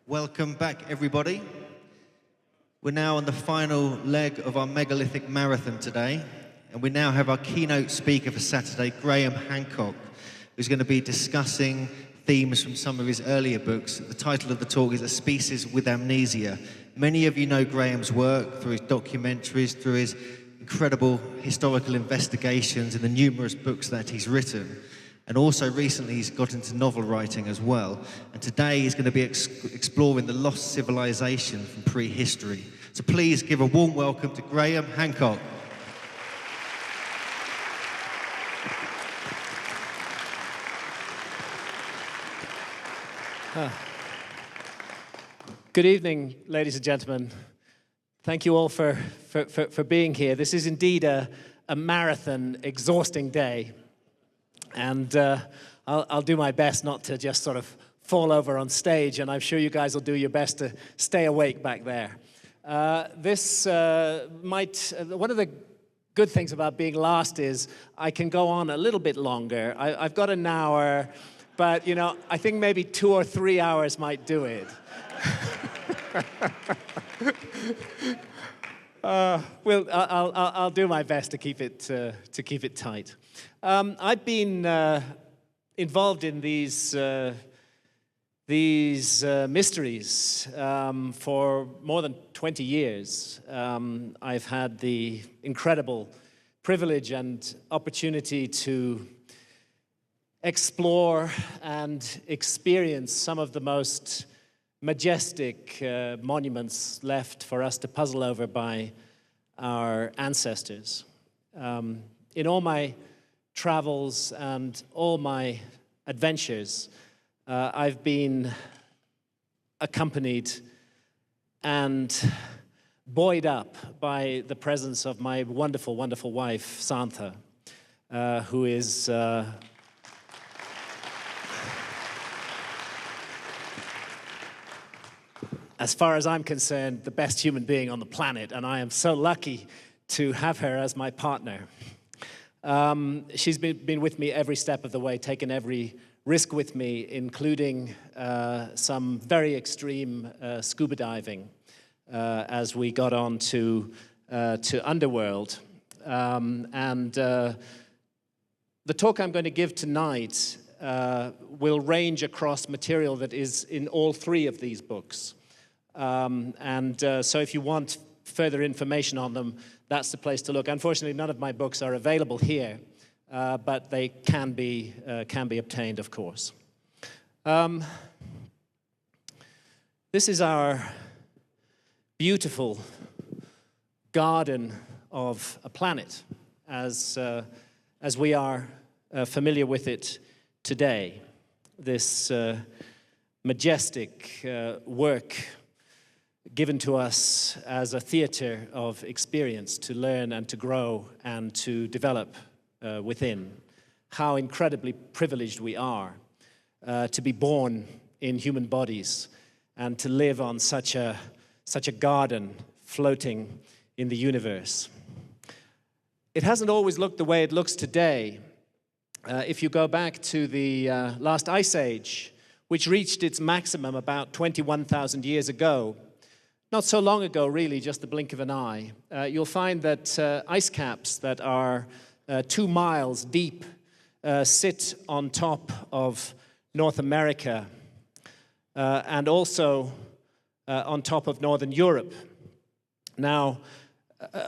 Welcome back, everybody. We're now on the final leg of our megalithic marathon today, and we now have our keynote speaker for Saturday, Graham Hancock, who's going to be discussing themes from some of his earlier books. The title of the talk is A Species with Amnesia. Many of you know Graham's work through his documentaries, through his incredible historical investigations in the numerous books that he's written. And also recently he's got into novel writing as well. And today he's going to be exploring the lost civilization from prehistory. So please give a warm welcome to Graham Hancock. Good evening, ladies and gentlemen. Thank you all for being here. This is indeed a marathon, exhausting day. And I'll do my best not to just sort of fall over on stage, and I'm sure you guys will do your best to stay awake back there. One of the good things about being last is I can go on a little bit longer. I've got an hour, but you know, I think maybe 2 or 3 hours might do it. I'll do my best to keep it tight. I've been involved in these mysteries for more than 20 years. I've had the incredible privilege and opportunity to explore and experience some of the most majestic monuments left for us to puzzle over by our ancestors. In all my travels and all my adventures, I've been accompanied and buoyed up by the presence of my wonderful, wonderful wife, Santha, who is as far as I'm concerned, the best human being on the planet, and I am so lucky to have her as my partner. She's been with me every step of the way, taken every risk with me, including some very extreme scuba diving as we got on to Underworld. The talk I'm going to give tonight will range across material that is in all 3 of these books. So if you want further information on them, that's the place to look. Unfortunately, none of my books are available here, but they can be obtained, of course. This is our beautiful garden of a planet, as we are familiar with it today. This majestic work given to us as a theater of experience to learn and to grow and to develop within. How incredibly privileged we are to be born in human bodies and to live on such a garden floating in the universe. It hasn't always looked the way it looks today. If you go back to the last ice age, which reached its maximum about 21,000 years ago, not so long ago, really, just the blink of an eye, you'll find that ice caps that are 2 miles deep sit on top of North America and also on top of Northern Europe. Now,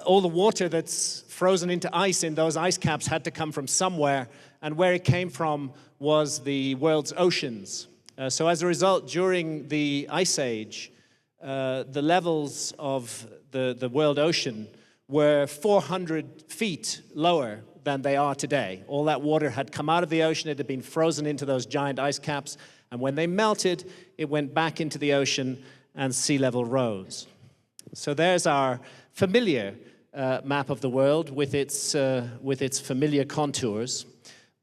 all the water that's frozen into ice in those ice caps had to come from somewhere, and where it came from was the world's oceans. So as a result, during the Ice Age, the levels of the world ocean were 400 feet lower than they are today. All that water had come out of the ocean, it had been frozen into those giant ice caps, and when they melted, it went back into the ocean and sea level rose. So there's our familiar map of the world with its familiar contours.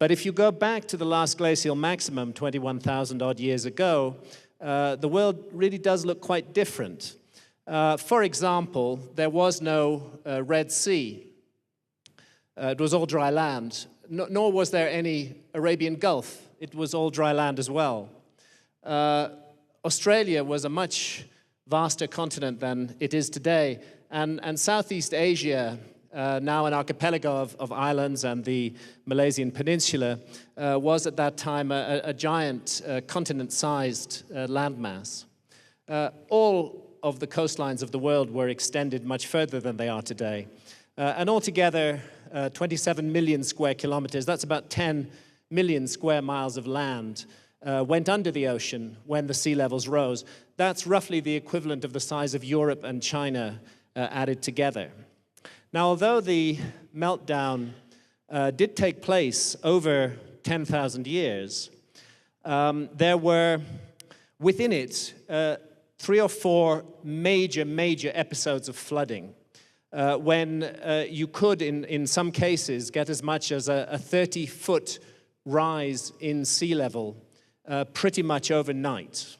But if you go back to the last glacial maximum, 21,000 odd years ago, the world really does look quite different. For example, there was no Red Sea. It was all dry land. Nor was there any Arabian Gulf. It was all dry land as well. Australia was a much vaster continent than it is today, and Southeast Asia, now an archipelago of islands and the Malaysian peninsula, was at that time a giant continent-sized landmass. All of the coastlines of the world were extended much further than they are today. And altogether, 27 million square kilometers, that's about 10 million square miles of land, went under the ocean when the sea levels rose. That's roughly the equivalent of the size of Europe and China added together. Now, although the meltdown did take place over 10,000 years, there were within it 3 or 4 major episodes of flooding, when you could, in some cases, get as much as a 30-foot rise in sea level pretty much overnight.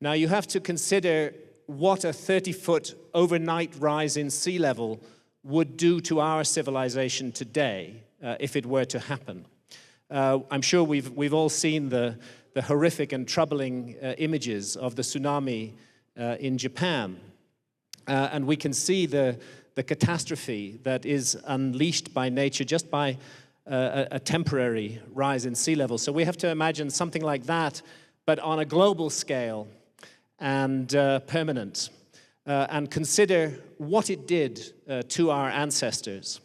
Now, you have to consider what a 30-foot overnight rise in sea level would do to our civilization today if it were to happen. I'm sure we've all seen the horrific and troubling images of the tsunami in Japan. And we can see the catastrophe that is unleashed by nature just by a temporary rise in sea level. So we have to imagine something like that, but on a global scale and permanent, and consider what it did to our ancestors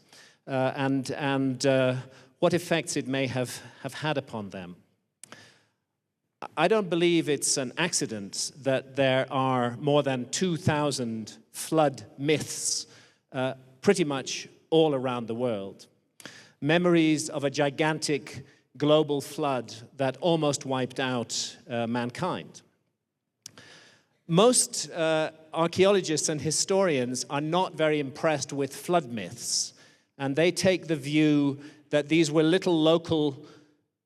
and what effects it may have had upon them. I don't believe it's an accident that there are more than 2,000 flood myths pretty much all around the world. Memories of a gigantic global flood that almost wiped out mankind. Most archaeologists and historians are not very impressed with flood myths, and they take the view that these were little local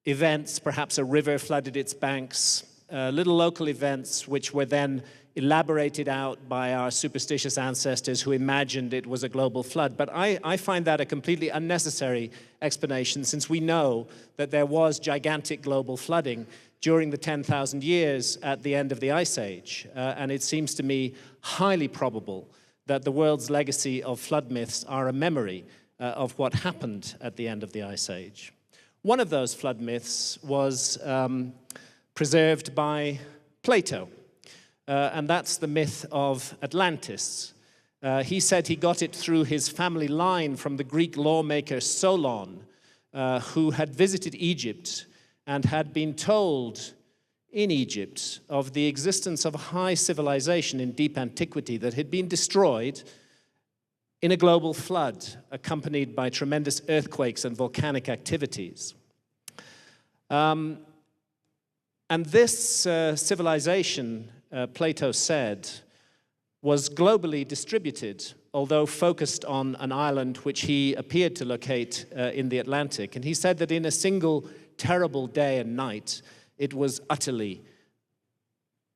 events, perhaps a river flooded its banks, little local events which were then elaborated out by our superstitious ancestors who imagined it was a global flood. But I find that a completely unnecessary explanation, since we know that there was gigantic global flooding during the 10,000 years at the end of the Ice Age. And it seems to me highly probable that the world's legacy of flood myths are a memory of what happened at the end of the Ice Age. One of those flood myths was preserved by Plato, and that's the myth of Atlantis. He said he got it through his family line from the Greek lawmaker Solon, who had visited Egypt and had been told in Egypt of the existence of a high civilization in deep antiquity that had been destroyed in a global flood accompanied by tremendous earthquakes and volcanic activities. And this civilization, Plato said, was globally distributed, although focused on an island which he appeared to locate in the Atlantic. And he said that in a single terrible day and night, it was utterly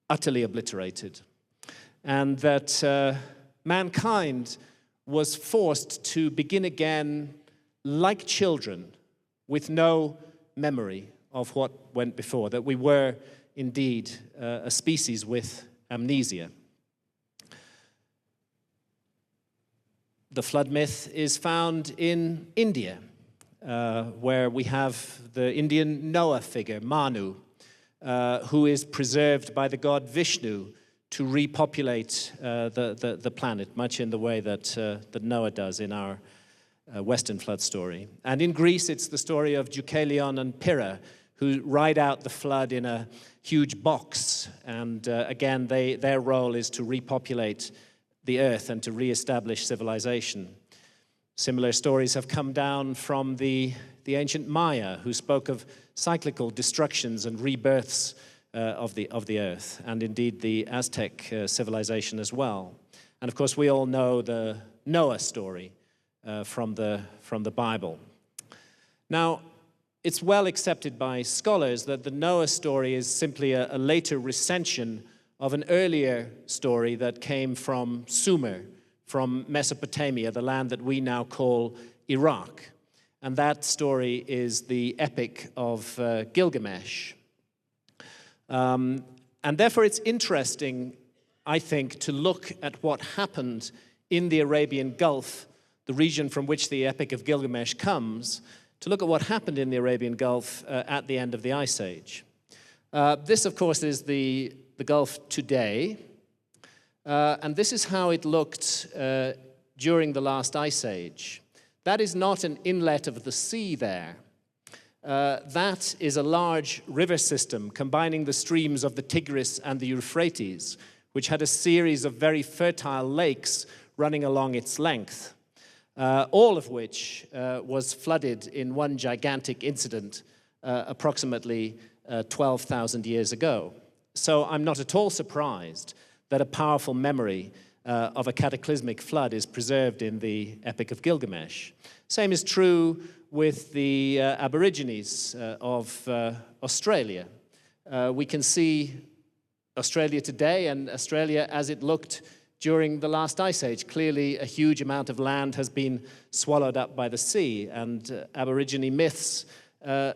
obliterated. And that mankind was forced to begin again like children with no memory of what went before, that we were indeed a species with amnesia. The flood myth is found in India, where we have the Indian Noah figure, Manu, who is preserved by the god Vishnu to repopulate the planet, much in the way that Noah does in our Western flood story. And in Greece, it's the story of Deucalion and Pyrrha, who ride out the flood in a huge box. And again, their role is to repopulate the earth and to reestablish civilization. Similar stories have come down from the ancient Maya, who spoke of cyclical destructions and rebirths of the earth, and indeed the Aztec civilization as well. And of course, we all know the Noah story from the Bible. Now, it's well accepted by scholars that the Noah story is simply a later recension of an earlier story that came from Sumer, from Mesopotamia, the land that we now call Iraq. And that story is the epic of Gilgamesh. And therefore it's interesting, I think, to look at what happened in the Arabian Gulf, the region from which the Epic of Gilgamesh comes, to look at what happened in the Arabian Gulf at the end of the Ice Age. This, of course, is the Gulf today, and this is how it looked during the last Ice Age. That is not an inlet of the sea there. That is a large river system combining the streams of the Tigris and the Euphrates, which had a series of very fertile lakes running along its length, all of which was flooded in one gigantic incident approximately 12,000 years ago. So I'm not at all surprised that a powerful memory of a cataclysmic flood is preserved in the Epic of Gilgamesh. Same is true with the Aborigines of Australia. We can see Australia today and Australia as it looked during the last Ice Age. Clearly, a huge amount of land has been swallowed up by the sea, and Aborigine myths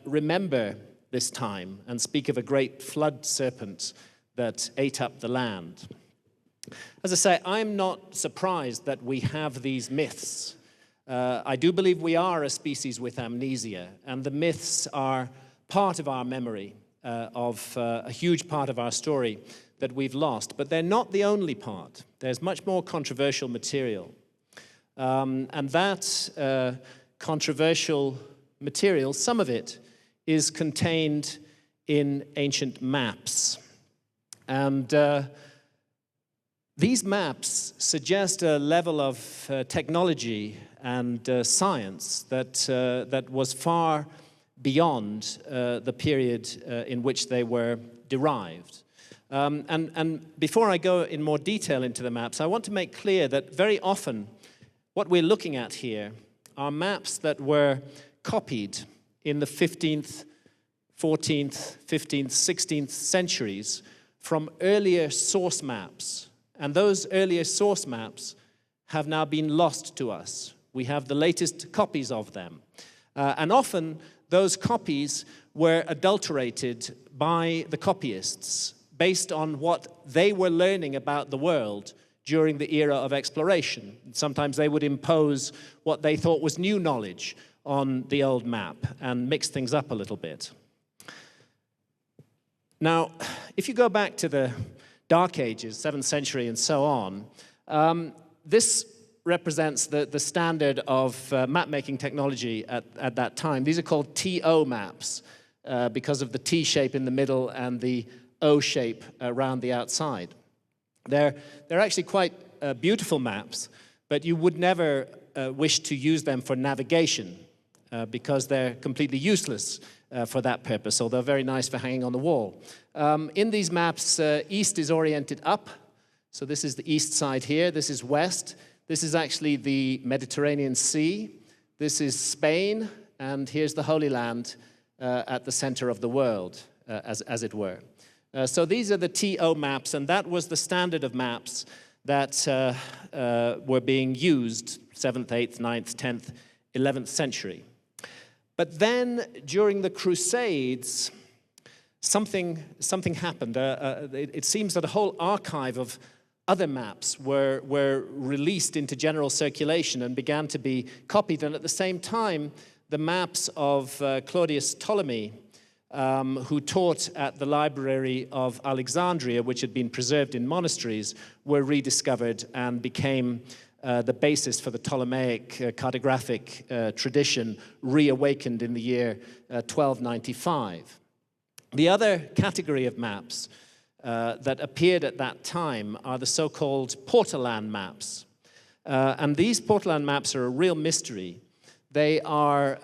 remember this time and speak of a great flood serpent that ate up the land. As I say, I'm not surprised that we have these myths. I do believe we are a species with amnesia, and the myths are part of our memory of a huge part of our story that we've lost. But they're not the only part. There's much more controversial material. And that controversial material, some of it, is contained in ancient maps. And these maps suggest a level of technology and science that was far beyond the period in which they were derived. And before I go in more detail into the maps, I want to make clear that very often what we're looking at here are maps that were copied in the 15th, 14th, 15th, 16th centuries from earlier source maps. And those earlier source maps have now been lost to us. We have the latest copies of them. And often those copies were adulterated by the copyists based on what they were learning about the world during the era of exploration. Sometimes they would impose what they thought was new knowledge on the old map and mix things up a little bit. Now, if you go back to the Dark Ages, 7th century and so on, this represents the standard of map-making technology at that time. These are called TO maps because of the T shape in the middle and the O shape around the outside. They're actually quite beautiful maps, but you would never wish to use them for navigation because they're completely useless for that purpose, although very nice for hanging on the wall. In these maps, east is oriented up, so this is the east side here, this is west. This is actually the Mediterranean Sea. This is Spain, and here's the Holy Land at the center of the world, as it were. So these are the TO maps, and that was the standard of maps that were being used 7th, 8th, 9th, 10th, 11th century. But then, during the Crusades, something happened. It seems that a whole archive of other maps were released into general circulation and began to be copied. And at the same time, the maps of Claudius Ptolemy, who taught at the Library of Alexandria, which had been preserved in monasteries, were rediscovered and became the basis for the Ptolemaic cartographic tradition, reawakened in the year 1295. The other category of maps that appeared at that time are the so-called Portolan maps. And these Portolan maps are a real mystery. They are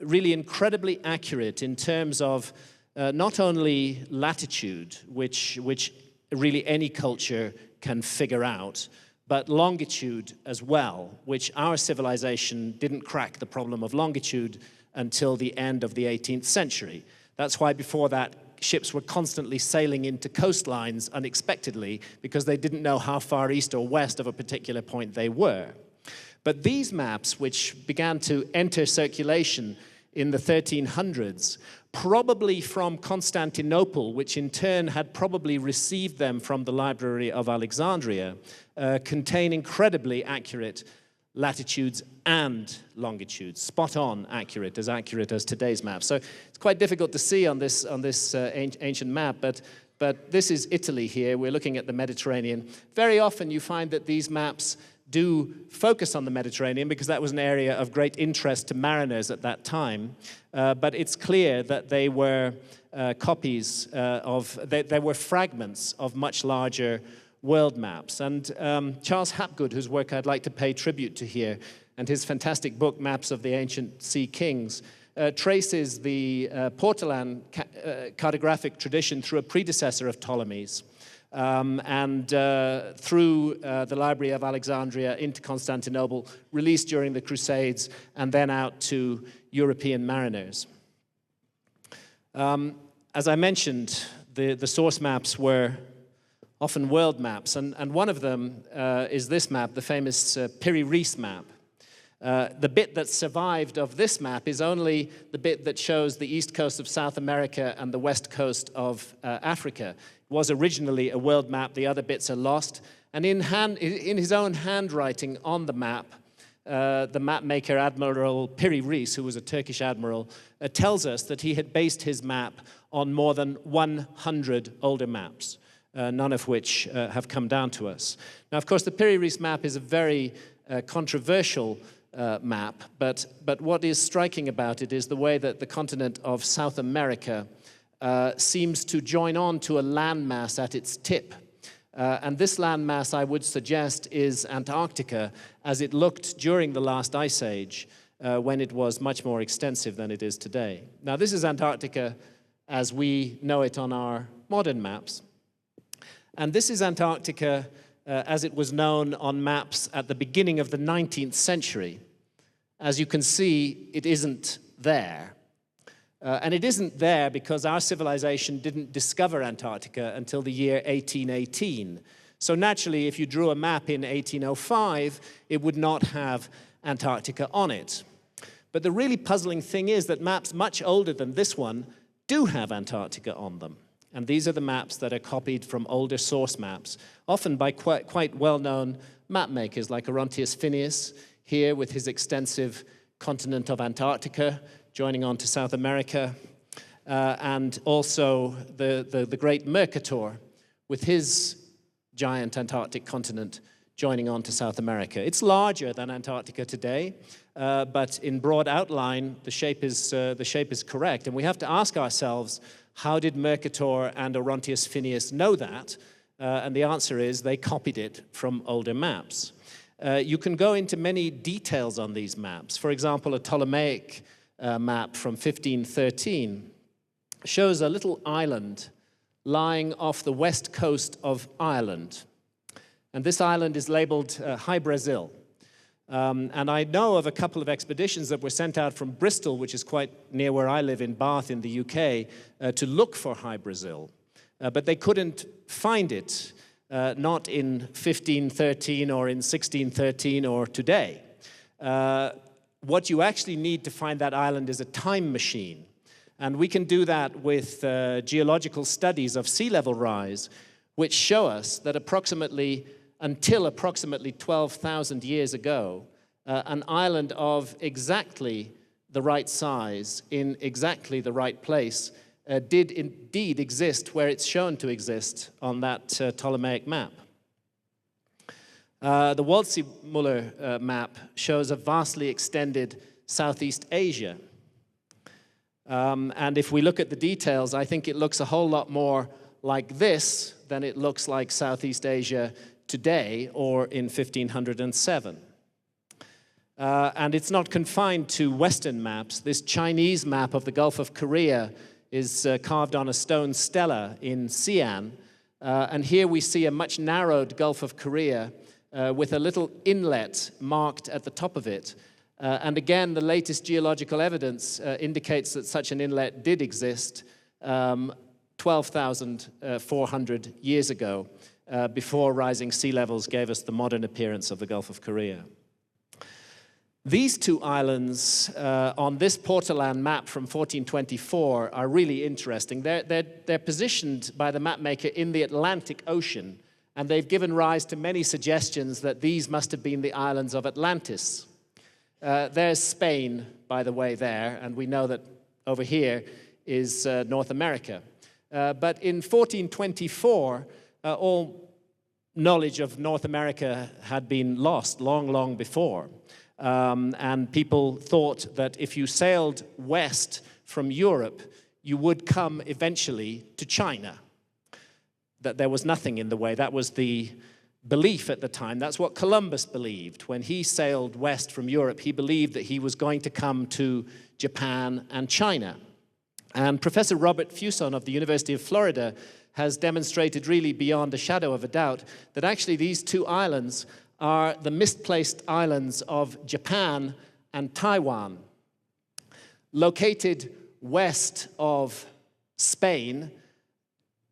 really incredibly accurate in terms of not only latitude, which really any culture can figure out, but longitude as well, which our civilization didn't crack the problem of longitude until the end of the 18th century. That's why before that, ships were constantly sailing into coastlines unexpectedly because they didn't know how far east or west of a particular point they were. But these maps, which began to enter circulation in the 1300s, probably from Constantinople, which in turn had probably received them from the Library of Alexandria, contain incredibly accurate latitudes and longitudes, spot on accurate as today's map. So it's quite difficult to see on this ancient map, but this is Italy here. We're looking at the Mediterranean. Very often you find that these maps do focus on the Mediterranean because that was an area of great interest to mariners at that time. But it's clear that they were copies they were fragments of much larger world maps. And Charles Hapgood, whose work I'd like to pay tribute to here, and his fantastic book, Maps of the Ancient Sea Kings, traces the Portolan cartographic tradition through a predecessor of Ptolemy's, and through the Library of Alexandria into Constantinople, released during the Crusades, and then out to European mariners. As I mentioned, the source maps were often world maps, and one of them is this map, the famous Piri-Reis map. The bit that survived of this map is only the bit that shows the east coast of South America and the west coast of Africa. It was originally a world map, the other bits are lost. And in his own handwriting on the map maker, Admiral Piri-Reis, who was a Turkish admiral, tells us that he had based his map on more than 100 older maps, none of which have come down to us. Now, of course, the Piri-Reis map is a very controversial map, but what is striking about it is the way that the continent of South America seems to join on to a landmass at its tip. And this landmass, I would suggest, is Antarctica, as it looked during the last ice age, when it was much more extensive than it is today. Now, this is Antarctica as we know it on our modern maps. And this is Antarctica as it was known on maps at the beginning of the 19th century. As you can see, it isn't there. And it isn't there because our civilization didn't discover Antarctica until the year 1818. So naturally, if you drew a map in 1805, it would not have Antarctica on it. But the really puzzling thing is that maps much older than this one do have Antarctica on them. And these are the maps that are copied from older source maps, often by quite well-known map makers like Orontius Phineas, here with his extensive continent of Antarctica, joining on to South America, and also the great Mercator, with his giant Antarctic continent, joining on to South America. It's larger than Antarctica today, but in broad outline, the shape is correct. And we have to ask ourselves, how did Mercator and Orontius Phineas know that? And the answer is they copied it from older maps. You can go into many details on these maps. For example, a Ptolemaic map from 1513 shows a little island lying off the west coast of Ireland. And this island is labeled High Brazil. And I know of a couple of expeditions that were sent out from Bristol, which is quite near where I live in Bath in the UK, to look for High Brazil. But they couldn't find it, not in 1513 or in 1613 or today. What you actually need to find that island is a time machine. And we can do that with geological studies of sea level rise, which show us that until approximately 12,000 years ago, an island of exactly the right size in exactly the right place did indeed exist where it's shown to exist on that Ptolemaic map. The Waldseemüller map shows a vastly extended Southeast Asia. And if we look at the details, I think it looks a whole lot more like this than it looks like Southeast Asia today or in 1507. And it's not confined to Western maps. This Chinese map of the Gulf of Korea is carved on a stone stela in Xi'an. And here we see a much narrowed Gulf of Korea with a little inlet marked at the top of it. And again, the latest geological evidence indicates that such an inlet did exist 12,400 years ago, before rising sea levels gave us the modern appearance of the Gulf of Korea. These two islands on this Portolan map from 1424 are really interesting. They're positioned by the mapmaker in the Atlantic Ocean, and they've given rise to many suggestions that these must have been the islands of Atlantis. There's Spain, by the way, there, and we know that over here is North America. But in 1424, all knowledge of North America had been lost long, long before. And people thought that if you sailed west from Europe, you would come eventually to China. That there was nothing in the way. That was the belief at the time. That's what Columbus believed. When he sailed west from Europe, he believed that he was going to come to Japan and China. And Professor Robert Fuson of the University of Florida has demonstrated really beyond a shadow of a doubt that actually these two islands are the misplaced islands of Japan and Taiwan. Located west of Spain,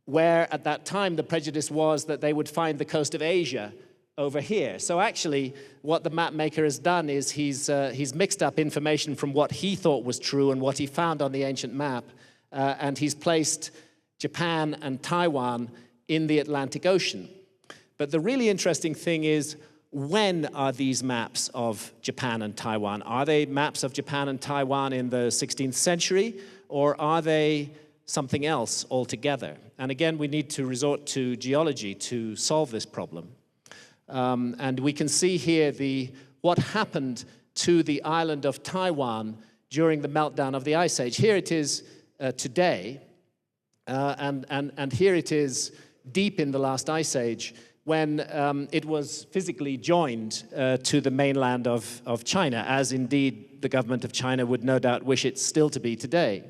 where at that time the prejudice was that they would find the coast of Asia over here. So actually what the map maker has done is he's mixed up information from what he thought was true and what he found on the ancient map, and he's placed Japan and Taiwan in the Atlantic Ocean. But the really interesting thing is, when are these maps of Japan and Taiwan? Are they maps of Japan and Taiwan in the 16th century, or are they something else altogether? And again, we need to resort to geology to solve this problem. And we can see here what happened to the island of Taiwan during the meltdown of the Ice Age. Here it is today, and here it is deep in the last Ice Age, when it was physically joined to the mainland of China, as indeed the government of China would no doubt wish it still to be today.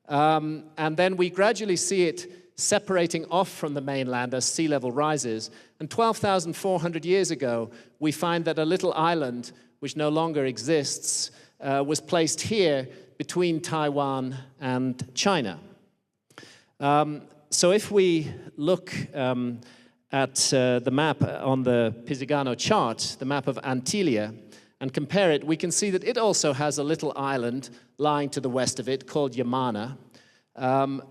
And then we gradually see it separating off from the mainland as sea level rises. And 12,400 years ago, we find that a little island, which no longer exists, was placed here between Taiwan and China. So if we look at the map on the Pisigano chart, the map of Antillia, and compare it, we can see that it also has a little island lying to the west of it called Yamana. And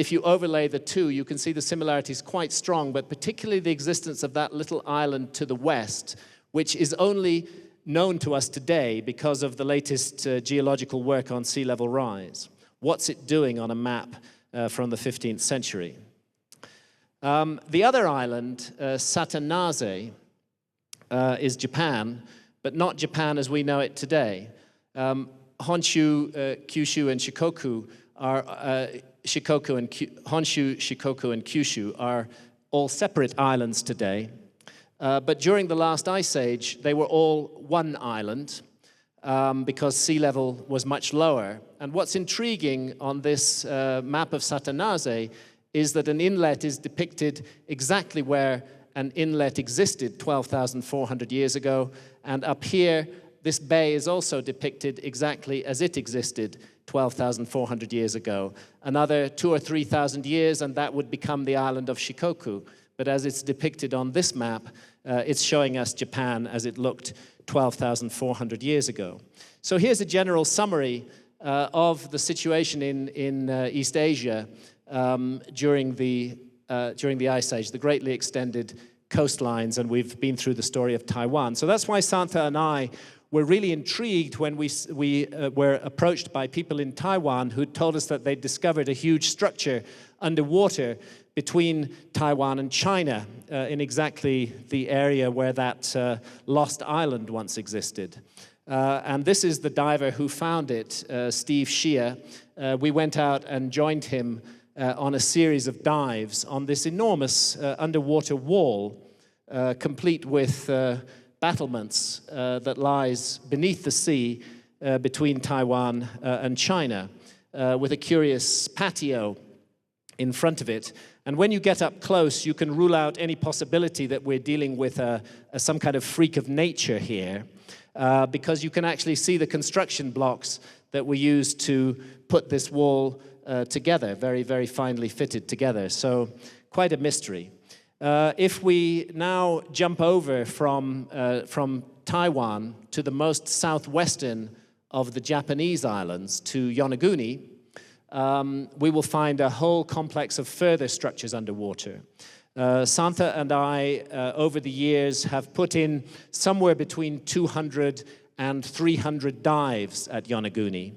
if you overlay the two, you can see the similarities quite strong, but particularly the existence of that little island to the west, which is only known to us today because of the latest geological work on sea level rise. What's it doing on a map from the 15th century? The other island, Satanase, is Japan, but not Japan as we know it today. Honshu, Kyushu, and Shikoku are Honshu, Shikoku, and Kyushu are all separate islands today. But during the last ice age, they were all one island because sea level was much lower. And what's intriguing on this map of Satanase is that an inlet is depicted exactly where an inlet existed 12,400 years ago. And up here, this bay is also depicted exactly as it existed 12,400 years ago. Another 2,000 or 3,000 years, and that would become the island of Shikoku. But as it's depicted on this map, it's showing us Japan as it looked 12,400 years ago. So here's a general summary of the situation in East Asia during the Ice Age, the greatly extended coastlines, and we've been through the story of Taiwan. So that's why Santa and I were really intrigued when we were approached by people in Taiwan who told us that they'd discovered a huge structure underwater between Taiwan and China in exactly the area where that lost island once existed. And this is the diver who found it, Steve Shea. We went out and joined him on a series of dives on this enormous underwater wall, complete with battlements that lies beneath the sea between Taiwan and China, with a curious patio in front of it. And when you get up close, you can rule out any possibility that we're dealing with some kind of freak of nature here, because you can actually see the construction blocks that were used to put this wall together, very, very finely fitted together. So quite a mystery. If we now jump over from Taiwan to the most southwestern of the Japanese islands, to Yonaguni, we will find a whole complex of further structures underwater. Santha and I, over the years, have put in somewhere between 200 and 300 dives at Yonaguni.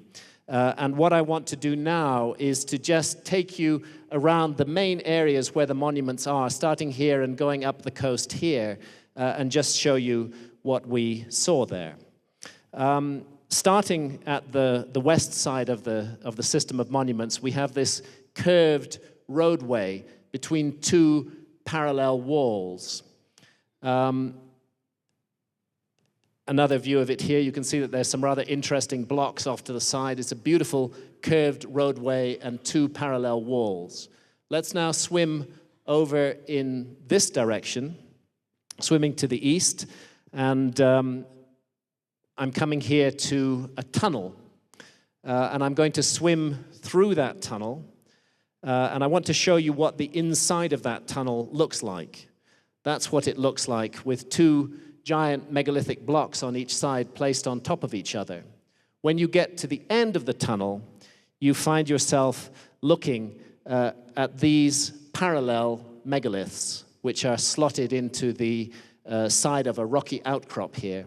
And what I want to do now is to just take you around the main areas where the monuments are, starting here and going up the coast here, and just show you what we saw there. Starting at the west side of the system of monuments, we have this curved roadway between two parallel walls. Another view of it here, you can see that there's some rather interesting blocks off to the side. It's a beautiful curved roadway and two parallel walls. Let's now swim over in this direction, swimming to the east, and I'm coming here to a tunnel, and I'm going to swim through that tunnel, and I want to show you what the inside of that tunnel looks like. That's what it looks like, with two giant megalithic blocks on each side placed on top of each other. When you get to the end of the tunnel, you find yourself looking at these parallel megaliths, which are slotted into the side of a rocky outcrop here.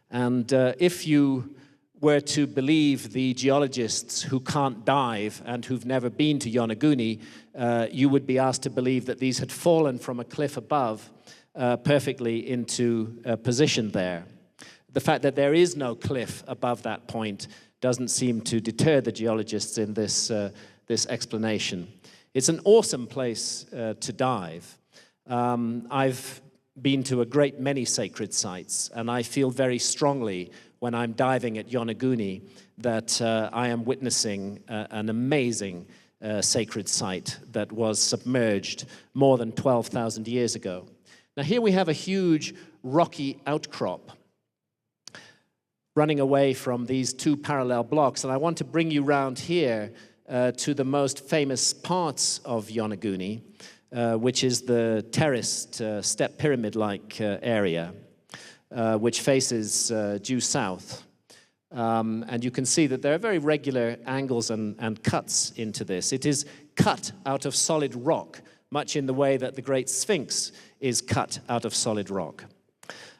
And if you were to believe the geologists who can't dive and who've never been to Yonaguni, you would be asked to believe that these had fallen from a cliff above perfectly into position there. The fact that there is no cliff above that point doesn't seem to deter the geologists in this explanation. It's an awesome place to dive. I've been to a great many sacred sites, and I feel very strongly when I'm diving at Yonaguni that I am witnessing an amazing sacred site that was submerged more than 12,000 years ago. Now here we have a huge rocky outcrop running away from these two parallel blocks, and I want to bring you round here to the most famous parts of Yonaguni, which is the terraced step pyramid-like area, which faces due south. And you can see that there are very regular angles and cuts into this. It is cut out of solid rock, much in the way that the Great Sphinx is cut out of solid rock.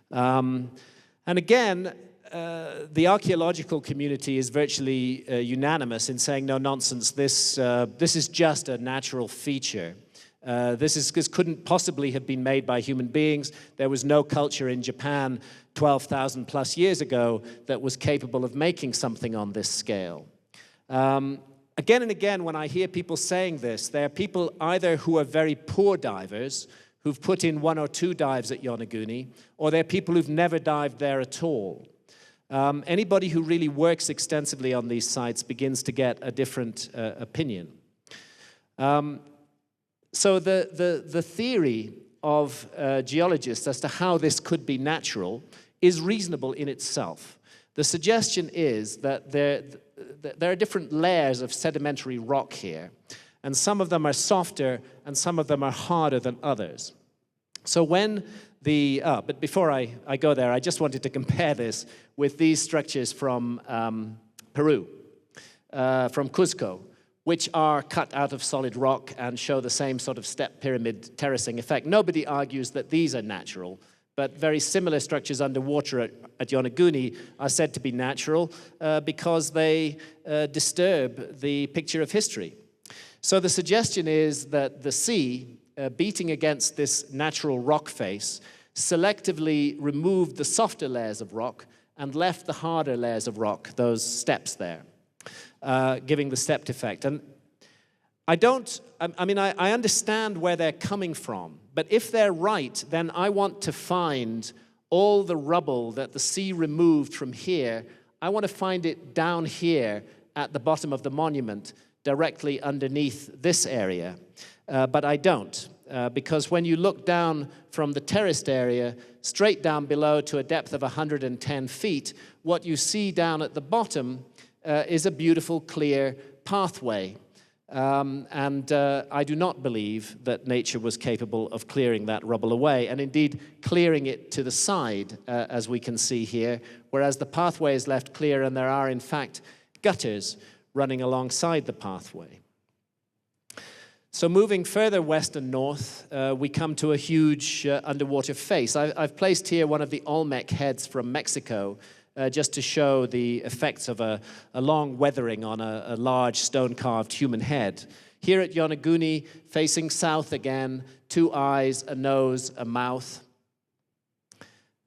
And again, the archaeological community is virtually unanimous in saying, no nonsense, this is just a natural feature. This couldn't possibly have been made by human beings. There was no culture in Japan 12,000 plus years ago that was capable of making something on this scale. Again and again, when I hear people saying this, there are people either who are very poor divers, who've put in 1 or 2 dives at Yonaguni, or they're people who've never dived there at all. Anybody who really works extensively on these sites begins to get a different opinion. So the theory of geologists as to how this could be natural is reasonable in itself. The suggestion is that there are different layers of sedimentary rock here, and some of them are softer and some of them are harder than others. So when but before I go there, I just wanted to compare this with these structures from Peru, from Cuzco, which are cut out of solid rock and show the same sort of step pyramid terracing effect. Nobody argues that these are natural, but very similar structures underwater at Yonaguni are said to be natural because they disturb the picture of history. So the suggestion is that the sea, beating against this natural rock face, selectively removed the softer layers of rock and left the harder layers of rock, those steps there, giving the stepped effect. And I understand where they're coming from, but if they're right, then I want to find all the rubble that the sea removed from here. I want to find it down here at the bottom of the monument, directly underneath this area. But I don't, because when you look down from the terraced area, straight down below to a depth of 110 feet, what you see down at the bottom is a beautiful, clear pathway. I do not believe that nature was capable of clearing that rubble away, and indeed clearing it to the side, as we can see here, whereas the pathway is left clear and there are, in fact, gutters running alongside the pathway. So moving further west and north, we come to a huge underwater face. I've placed here one of the Olmec heads from Mexico, just to show the effects of a long weathering on a large stone-carved human head. Here at Yonaguni, facing south again, 2 eyes, a nose, a mouth.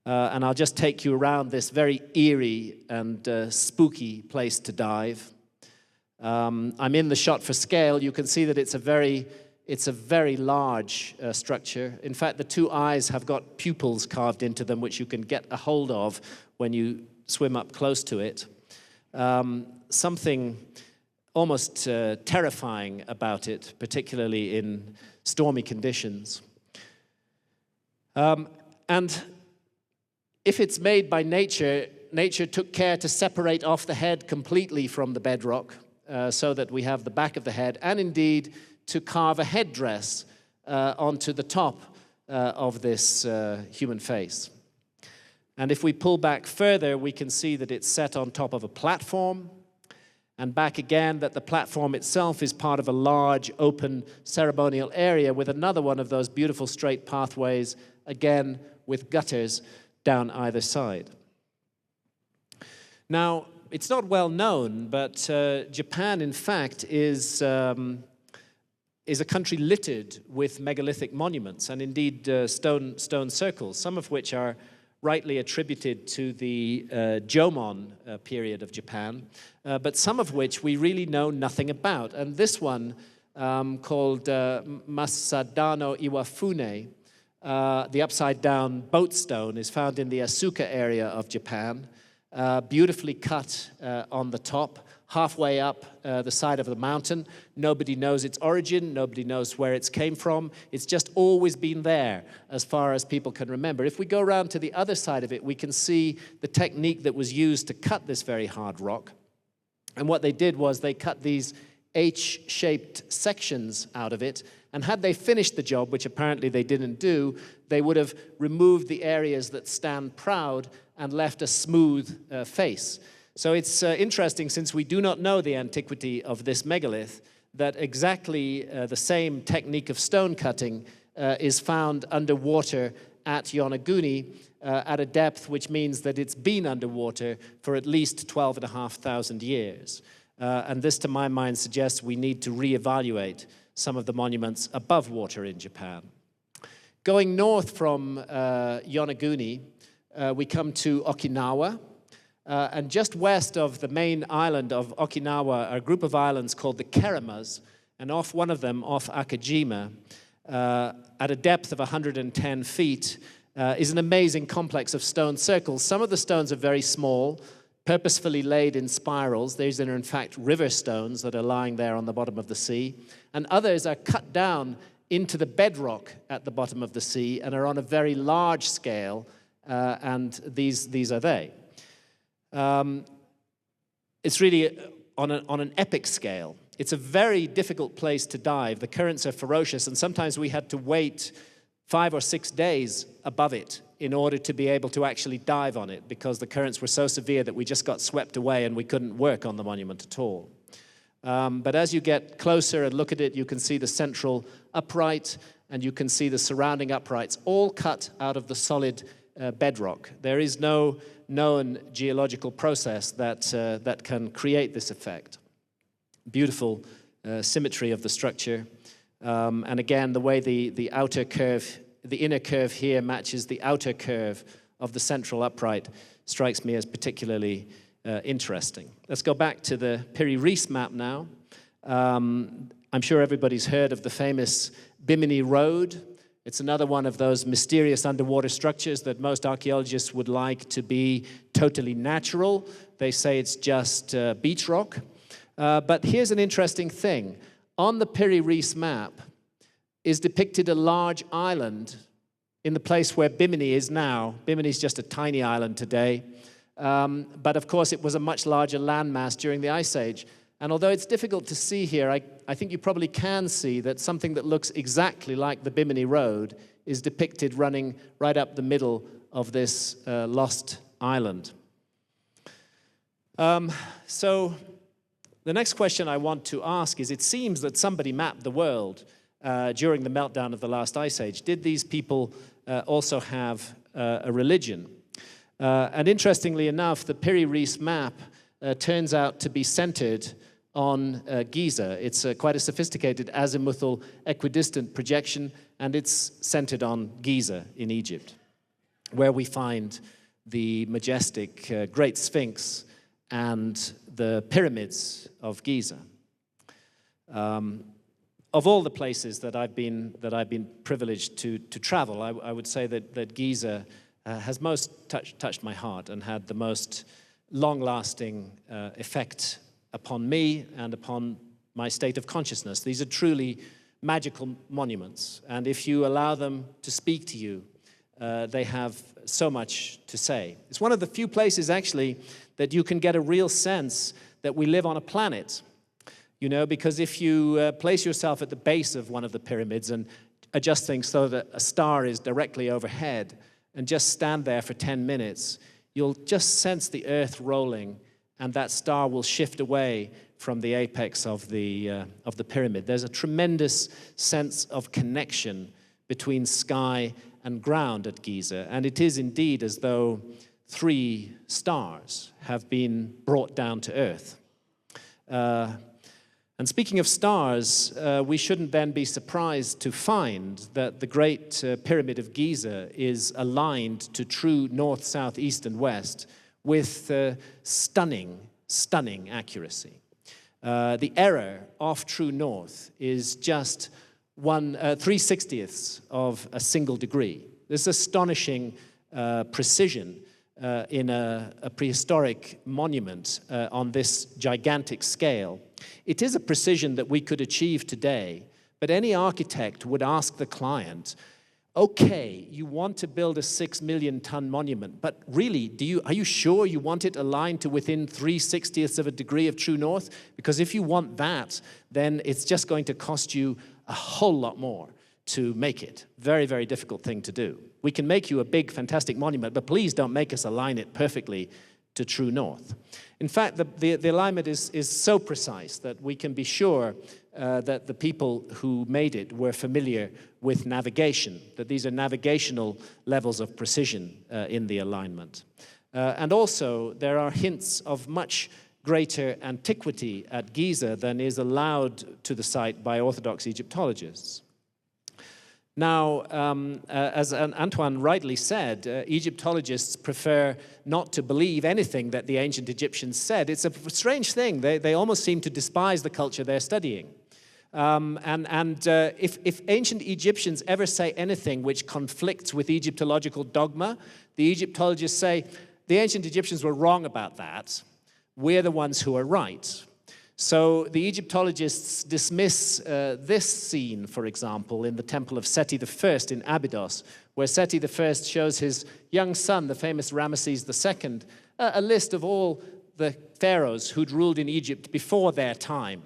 And I'll just take you around this very eerie and spooky place to dive. I'm in the shot for scale. You can see that it's a very large structure. In fact, the 2 eyes have got pupils carved into them, which you can get a hold of when you swim up close to it. Something almost terrifying about it, particularly in stormy conditions. And if it's made by nature, nature took care to separate off the head completely from the bedrock, so that we have the back of the head, and indeed to carve a headdress onto the top of this human face. And if we pull back further, we can see that it's set on top of a platform, and back again that the platform itself is part of a large open ceremonial area with another one of those beautiful straight pathways, again with gutters down either side. Now, it's not well known, but Japan, in fact, is a country littered with megalithic monuments and indeed stone circles, some of which are rightly attributed to the Jomon period of Japan, but some of which we really know nothing about. And this one, called Masadano Iwafune, the upside-down boat stone, is found in the Asuka area of Japan, beautifully cut on the top, halfway up the side of the mountain. Nobody knows its origin. Nobody knows where it came from. It's just always been there as far as people can remember. If we go around to the other side of it, we can see the technique that was used to cut this very hard rock. And what they did was they cut these H-shaped sections out of it, and had they finished the job, which apparently they didn't do, they would have removed the areas that stand proud and left a smooth face. So it's interesting, since we do not know the antiquity of this megalith, that exactly the same technique of stone cutting is found underwater at Yonaguni at a depth which means that it's been underwater for at least 12,500 years. And this, to my mind, suggests we need to reevaluate some of the monuments above water in Japan. Going north from Yonaguni, we come to Okinawa. And just west of the main island of Okinawa are a group of islands called the Keramas, and off one of them, off Akajima, at a depth of 110 feet, is an amazing complex of stone circles. Some of the stones are very small, purposefully laid in spirals. These are, in fact, river stones that are lying there on the bottom of the sea. And others are cut down into the bedrock at the bottom of the sea and are on a very large scale, and these are they. It's really on an epic scale. It's a very difficult place to dive. The currents are ferocious, and sometimes we had to wait 5 or 6 days above it in order to be able to actually dive on it, because the currents were so severe that we just got swept away and we couldn't work on the monument at all. But as you get closer and look at it, you can see the central upright, and you can see the surrounding uprights, all cut out of the solid bedrock. There is no known geological process that can create this effect. Beautiful symmetry of the structure. And again, the way the outer curve, the inner curve here matches the outer curve of the central upright strikes me as particularly interesting. Let's go back to the Piri-Reis map now. I'm sure everybody's heard of the famous Bimini Road. It's another one of those mysterious underwater structures that most archaeologists would like to be totally natural. They say it's just beach rock. But here's an interesting thing. On the Piri-Reis map is depicted a large island in the place where Bimini is now. Bimini is just a tiny island today. But of course, it was a much larger landmass during the Ice Age. And although it's difficult to see here, I think you probably can see that something that looks exactly like the Bimini Road is depicted running right up the middle of this lost island. So the next question I want to ask is, it seems that somebody mapped the world during the meltdown of the last ice age. Did these people also have a religion? And interestingly enough, the Piri-Reis map turns out to be centered on Giza. It's quite a sophisticated azimuthal equidistant projection, and it's centered on Giza in Egypt, where we find the majestic Great Sphinx and the pyramids of Giza. Of all the places that I've been privileged to travel, I would say that Giza has most touched my heart and had the most long-lasting effect upon me and upon my state of consciousness. These are truly magical monuments, and if you allow them to speak to you, they have so much to say. It's one of the few places, actually, that you can get a real sense that we live on a planet. You know, because if you place yourself at the base of one of the pyramids and adjust things so that a star is directly overhead and just stand there for 10 minutes, you'll just sense the earth rolling, and that star will shift away from the apex of the pyramid. There's a tremendous sense of connection between sky and ground at Giza, and it is indeed as though 3 stars have been brought down to earth. And speaking of stars, we shouldn't then be surprised to find that the Great Pyramid of Giza is aligned to true north, south, east, and west with stunning accuracy. The error off true north is just 3/60ths of a single degree. This astonishing precision in a prehistoric monument on this gigantic scale. It is a precision that we could achieve today, but any architect would ask the client, okay, you want to build a 6 million ton monument, but really, are you sure you want it aligned to within 3/60ths of a degree of true north? Because if you want that, then it's just going to cost you a whole lot more to make it. Very, very difficult thing to do. We can make you a big, fantastic monument, but please don't make us align it perfectly to true north. In fact, the alignment is so precise that we can be sure that the people who made it were familiar with navigation, that these are navigational levels of precision in the alignment. And also, there are hints of much greater antiquity at Giza than is allowed to the site by Orthodox Egyptologists. Now, as Antoine rightly said, Egyptologists prefer not to believe anything that the ancient Egyptians said. It's a strange thing. They almost seem to despise the culture they're studying. If ancient Egyptians ever say anything which conflicts with Egyptological dogma, the Egyptologists say, the ancient Egyptians were wrong about that. We're the ones who are right. So the Egyptologists dismiss this scene, for example, in the temple of Seti I in Abydos, where Seti I shows his young son, the famous Ramesses II, a list of all the pharaohs who'd ruled in Egypt before their time.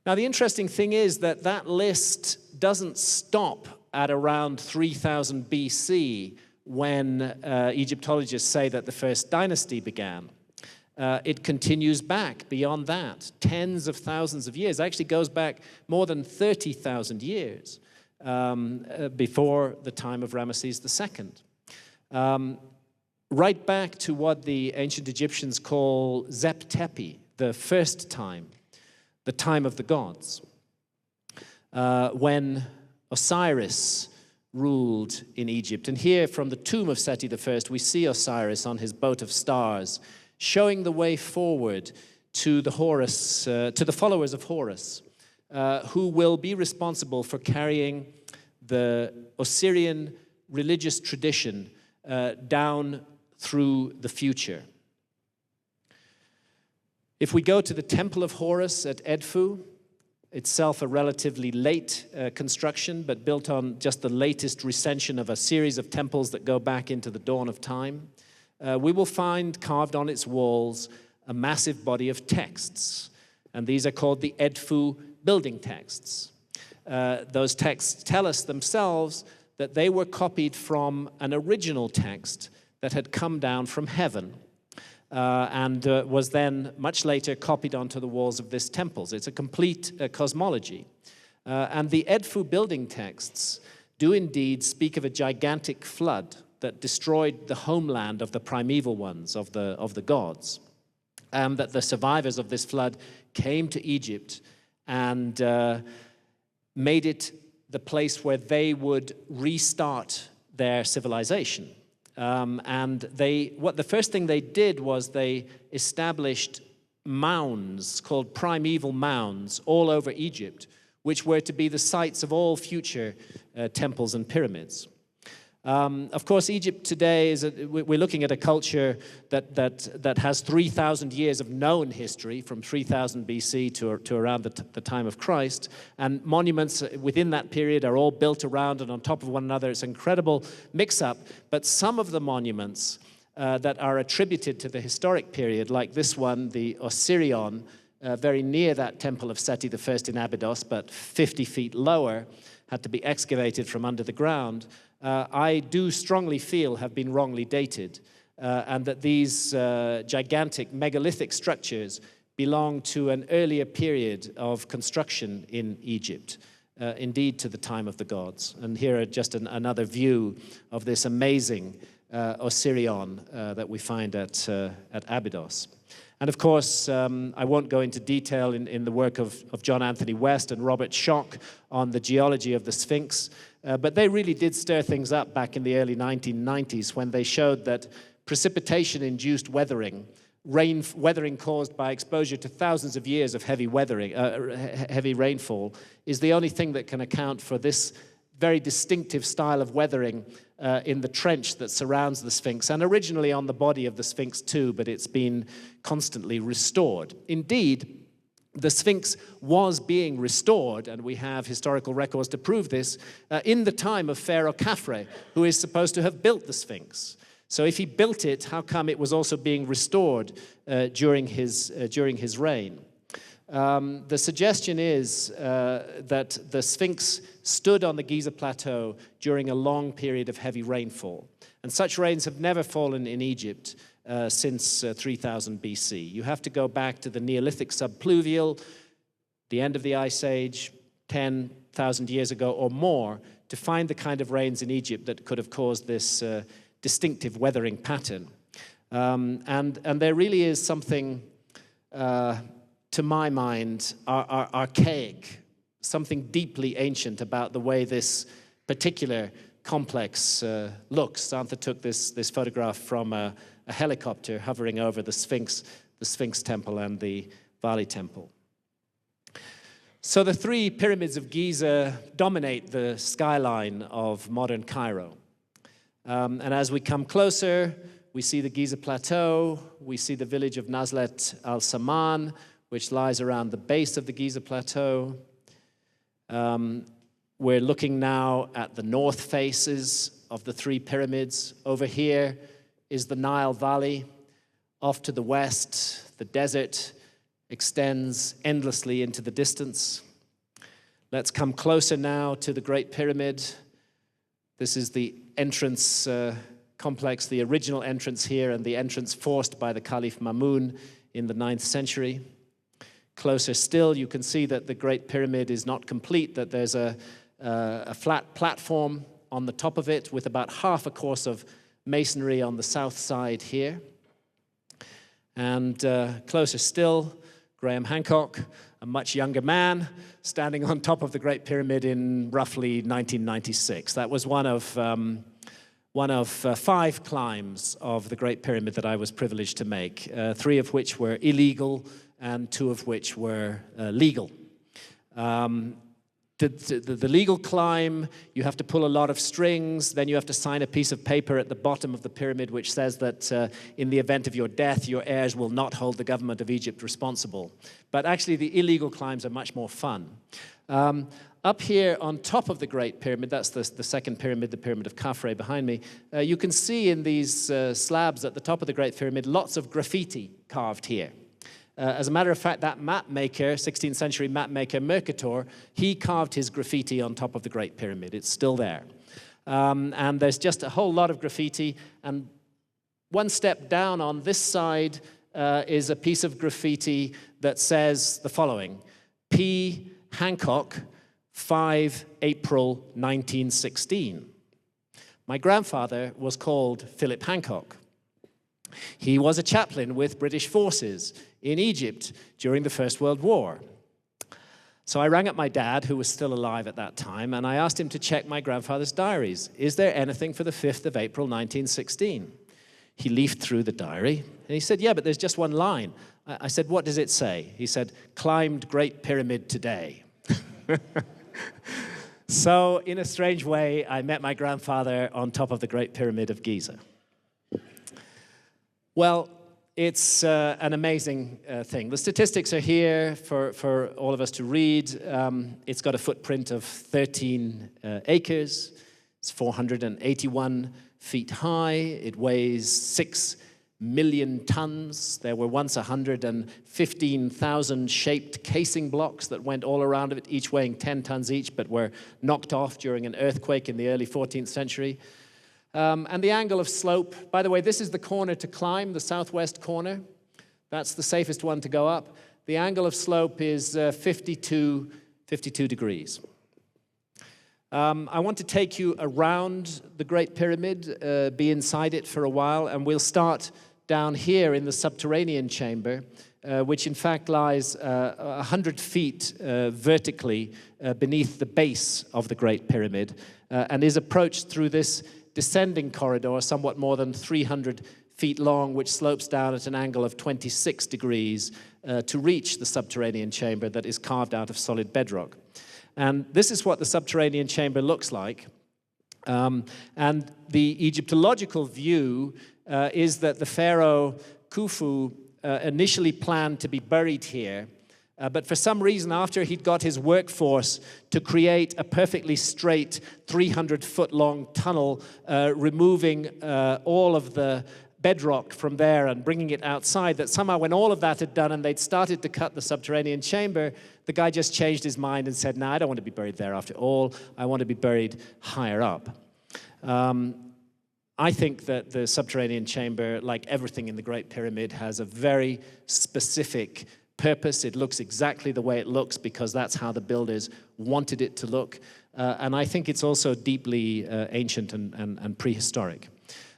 Now, the interesting thing is that that list doesn't stop at around 3000 BC when Egyptologists say that the first dynasty began. It continues back beyond that, tens of thousands of years. It actually goes back more than 30,000 years before the time of Ramesses II. Right back to what the ancient Egyptians call Zep Tepi, the first time, the time of the gods, when Osiris ruled in Egypt. And here from the tomb of Seti I, we see Osiris on his boat of stars, showing the way forward to the Horus, to the followers of Horus, who will be responsible for carrying the Osirian religious tradition down through the future. If we go to the Temple of Horus at Edfu, itself a relatively late construction, but built on just the latest recension of a series of temples that go back into the dawn of time, we will find carved on its walls a massive body of texts. And these are called the Edfu building texts. Those texts tell us themselves that they were copied from an original text that had come down from heaven and was then much later copied onto the walls of this temples. It's a complete cosmology. And the Edfu building texts do indeed speak of a gigantic flood that destroyed the homeland of the primeval ones, of the gods. That the survivors of this flood came to Egypt and made it the place where they would restart their civilization. The first thing they did was they established mounds called primeval mounds all over Egypt, which were to be the sites of all future temples and pyramids. Of course, Egypt today we're looking at a culture that has 3,000 years of known history, from 3000 BC to around the time of Christ, and monuments within that period are all built around and on top of one another. It's an incredible mix-up, but some of the monuments that are attributed to the historic period, like this one, the Osirion, very near that temple of Seti I in Abydos, but 50 feet lower, had to be excavated from under the ground, I do strongly feel have been wrongly dated, and that these gigantic megalithic structures belong to an earlier period of construction in Egypt, indeed to the time of the gods. And here are just another view of this amazing Osirion that we find at Abydos. And of course, I won't go into detail in the work of John Anthony West and Robert Schoch on the geology of the Sphinx, but they really did stir things up back in the early 1990s when they showed that precipitation-induced weathering, weathering caused by exposure to thousands of years of heavy rainfall, is the only thing that can account for this very distinctive style of weathering in the trench that surrounds the Sphinx, and originally on the body of the Sphinx too, but it's been constantly restored. Indeed, the Sphinx was being restored, and we have historical records to prove this, in the time of Pharaoh Khafre, who is supposed to have built the Sphinx. So if he built it, how come it was also being restored during his reign? The suggestion is that the Sphinx stood on the Giza Plateau during a long period of heavy rainfall. And such rains have never fallen in Egypt since 3000 BC. You have to go back to the Neolithic subpluvial, the end of the Ice Age, 10,000 years ago or more, to find the kind of rains in Egypt that could have caused this distinctive weathering pattern. And there really is something, to my mind, archaic, something deeply ancient about the way this particular complex looks. Santha took this photograph from a helicopter hovering over the Sphinx temple and the Vali temple. So the three pyramids of Giza dominate the skyline of modern Cairo. And as we come closer, we see the Giza Plateau, we see the village of Nazlet al-Saman, which lies around the base of the Giza Plateau. We're looking now at the north faces of the three pyramids. Over here is the Nile Valley. Off to the west, the desert extends endlessly into the distance. Let's come closer now to the Great Pyramid. This is the entrance complex, the original entrance here, and the entrance forced by the Caliph Mamun in the 9th century. Closer still, you can see that the Great Pyramid is not complete, that there's a flat platform on the top of it with about half a course of masonry on the south side here. And closer still, Graham Hancock, a much younger man, standing on top of the Great Pyramid in roughly 1996. That was one of 5 climbs of the Great Pyramid that I was privileged to make, 3 of which were illegal and 2 of which were legal. The legal climb, you have to pull a lot of strings, then you have to sign a piece of paper at the bottom of the pyramid which says that in the event of your death, your heirs will not hold the government of Egypt responsible. But actually, the illegal climbs are much more fun. Up here on top of the Great Pyramid, that's the second pyramid, the Pyramid of Khafre behind me, you can see in these slabs at the top of the Great Pyramid lots of graffiti carved here. As a matter of fact, that map maker, 16th century map maker Mercator, he carved his graffiti on top of the Great Pyramid. It's still there. And there's just a whole lot of graffiti. And one step down on this side is a piece of graffiti that says the following: P. Hancock, 5 April 1916. My grandfather was called Philip Hancock. He was a chaplain with British forces in Egypt during the First World War. So I rang up my dad, who was still alive at that time, and I asked him to check my grandfather's diaries. Is there anything for the 5th of April 1916? He leafed through the diary, and he said, yeah, but there's just one line. I said, what does it say? He said, climbed Great Pyramid today. So, in a strange way, I met my grandfather on top of the Great Pyramid of Giza. Well, it's an amazing thing. The statistics are here for all of us to read. It's got a footprint of 13 acres. It's 481 feet high. It weighs 6 million tons. There were once 115,000 shaped casing blocks that went all around it, each weighing 10 tons each, but were knocked off during an earthquake in the early 14th century. And the angle of slope, by the way, this is the corner to climb, the southwest corner. That's the safest one to go up. The angle of slope is 52 degrees. I want to take you around the Great Pyramid, be inside it for a while, and we'll start down here in the Subterranean Chamber, which in fact lies 100 feet vertically beneath the base of the Great Pyramid, and is approached through this descending corridor, somewhat more than 300 feet long, which slopes down at an angle of 26 degrees to reach the Subterranean Chamber that is carved out of solid bedrock. And this is what the Subterranean Chamber looks like. And the Egyptological view is that the pharaoh Khufu initially planned to be buried here, but for some reason, after he'd got his workforce to create a perfectly straight 300-foot-long tunnel, removing all of the bedrock from there and bringing it outside, that somehow when all of that had done and they'd started to cut the Subterranean Chamber, the guy just changed his mind and said, no, I don't want to be buried there after all. I want to be buried higher up. I think that the Subterranean Chamber, like everything in the Great Pyramid, has a very specific purpose. It looks exactly the way it looks because that's how the builders wanted it to look. And I think it's also deeply ancient and prehistoric.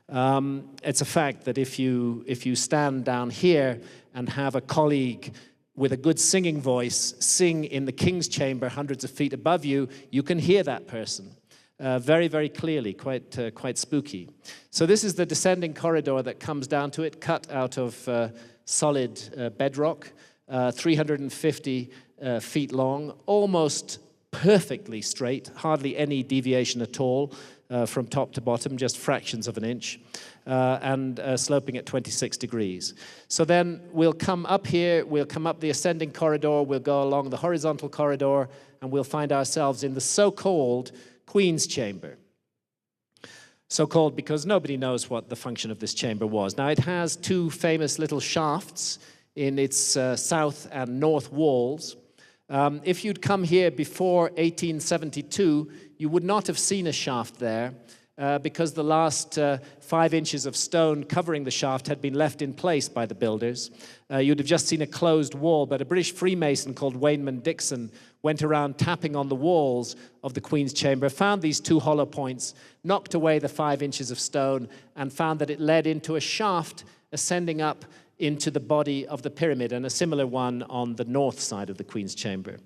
It's a fact that if you stand down here and have a colleague with a good singing voice sing in the King's Chamber hundreds of feet above you, you can hear that person very, very clearly, quite spooky. So this is the descending corridor that comes down to it, cut out of solid bedrock, 350 feet long, almost perfectly straight, hardly any deviation at all from top to bottom, just fractions of an inch, and sloping at 26 degrees. So then we'll come up here, we'll come up the ascending corridor, we'll go along the horizontal corridor, and we'll find ourselves in the so-called Queen's Chamber. So-called because nobody knows what the function of this chamber was. Now, it has two famous little shafts in its south and north walls. If you'd come here before 1872, you would not have seen a shaft there because the last 5 inches of stone covering the shaft had been left in place by the builders. You'd have just seen a closed wall, but a British Freemason called Wayneman Dixon went around tapping on the walls of the Queen's Chamber, found these two hollow points, knocked away the 5 inches of stone, and found that it led into a shaft ascending up into the body of the pyramid, and a similar one on the north side of the Queen's Chamber.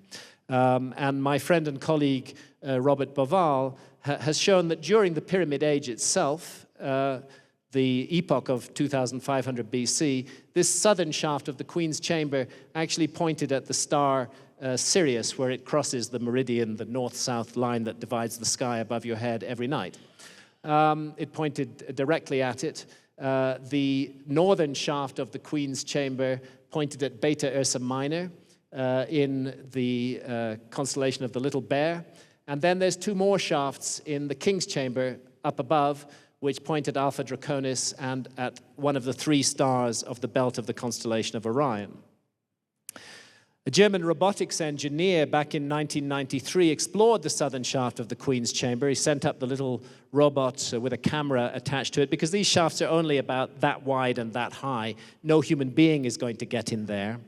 And my friend and colleague, Robert Boval, has shown that during the Pyramid Age itself, the epoch of 2500 BC, this southern shaft of the Queen's Chamber actually pointed at the star Sirius, where it crosses the meridian, the north-south line that divides the sky above your head every night. It pointed directly at it. The northern shaft of the Queen's Chamber pointed at Beta Ursa Minor in the constellation of the Little Bear. And then there's two more shafts in the King's Chamber up above, which point at Alpha Draconis and at one of the 3 stars of the belt of the constellation of Orion. A German robotics engineer back in 1993 explored the southern shaft of the Queen's Chamber. He sent up the little robot with a camera attached to it, because these shafts are only about that wide and that high. No human being is going to get in there.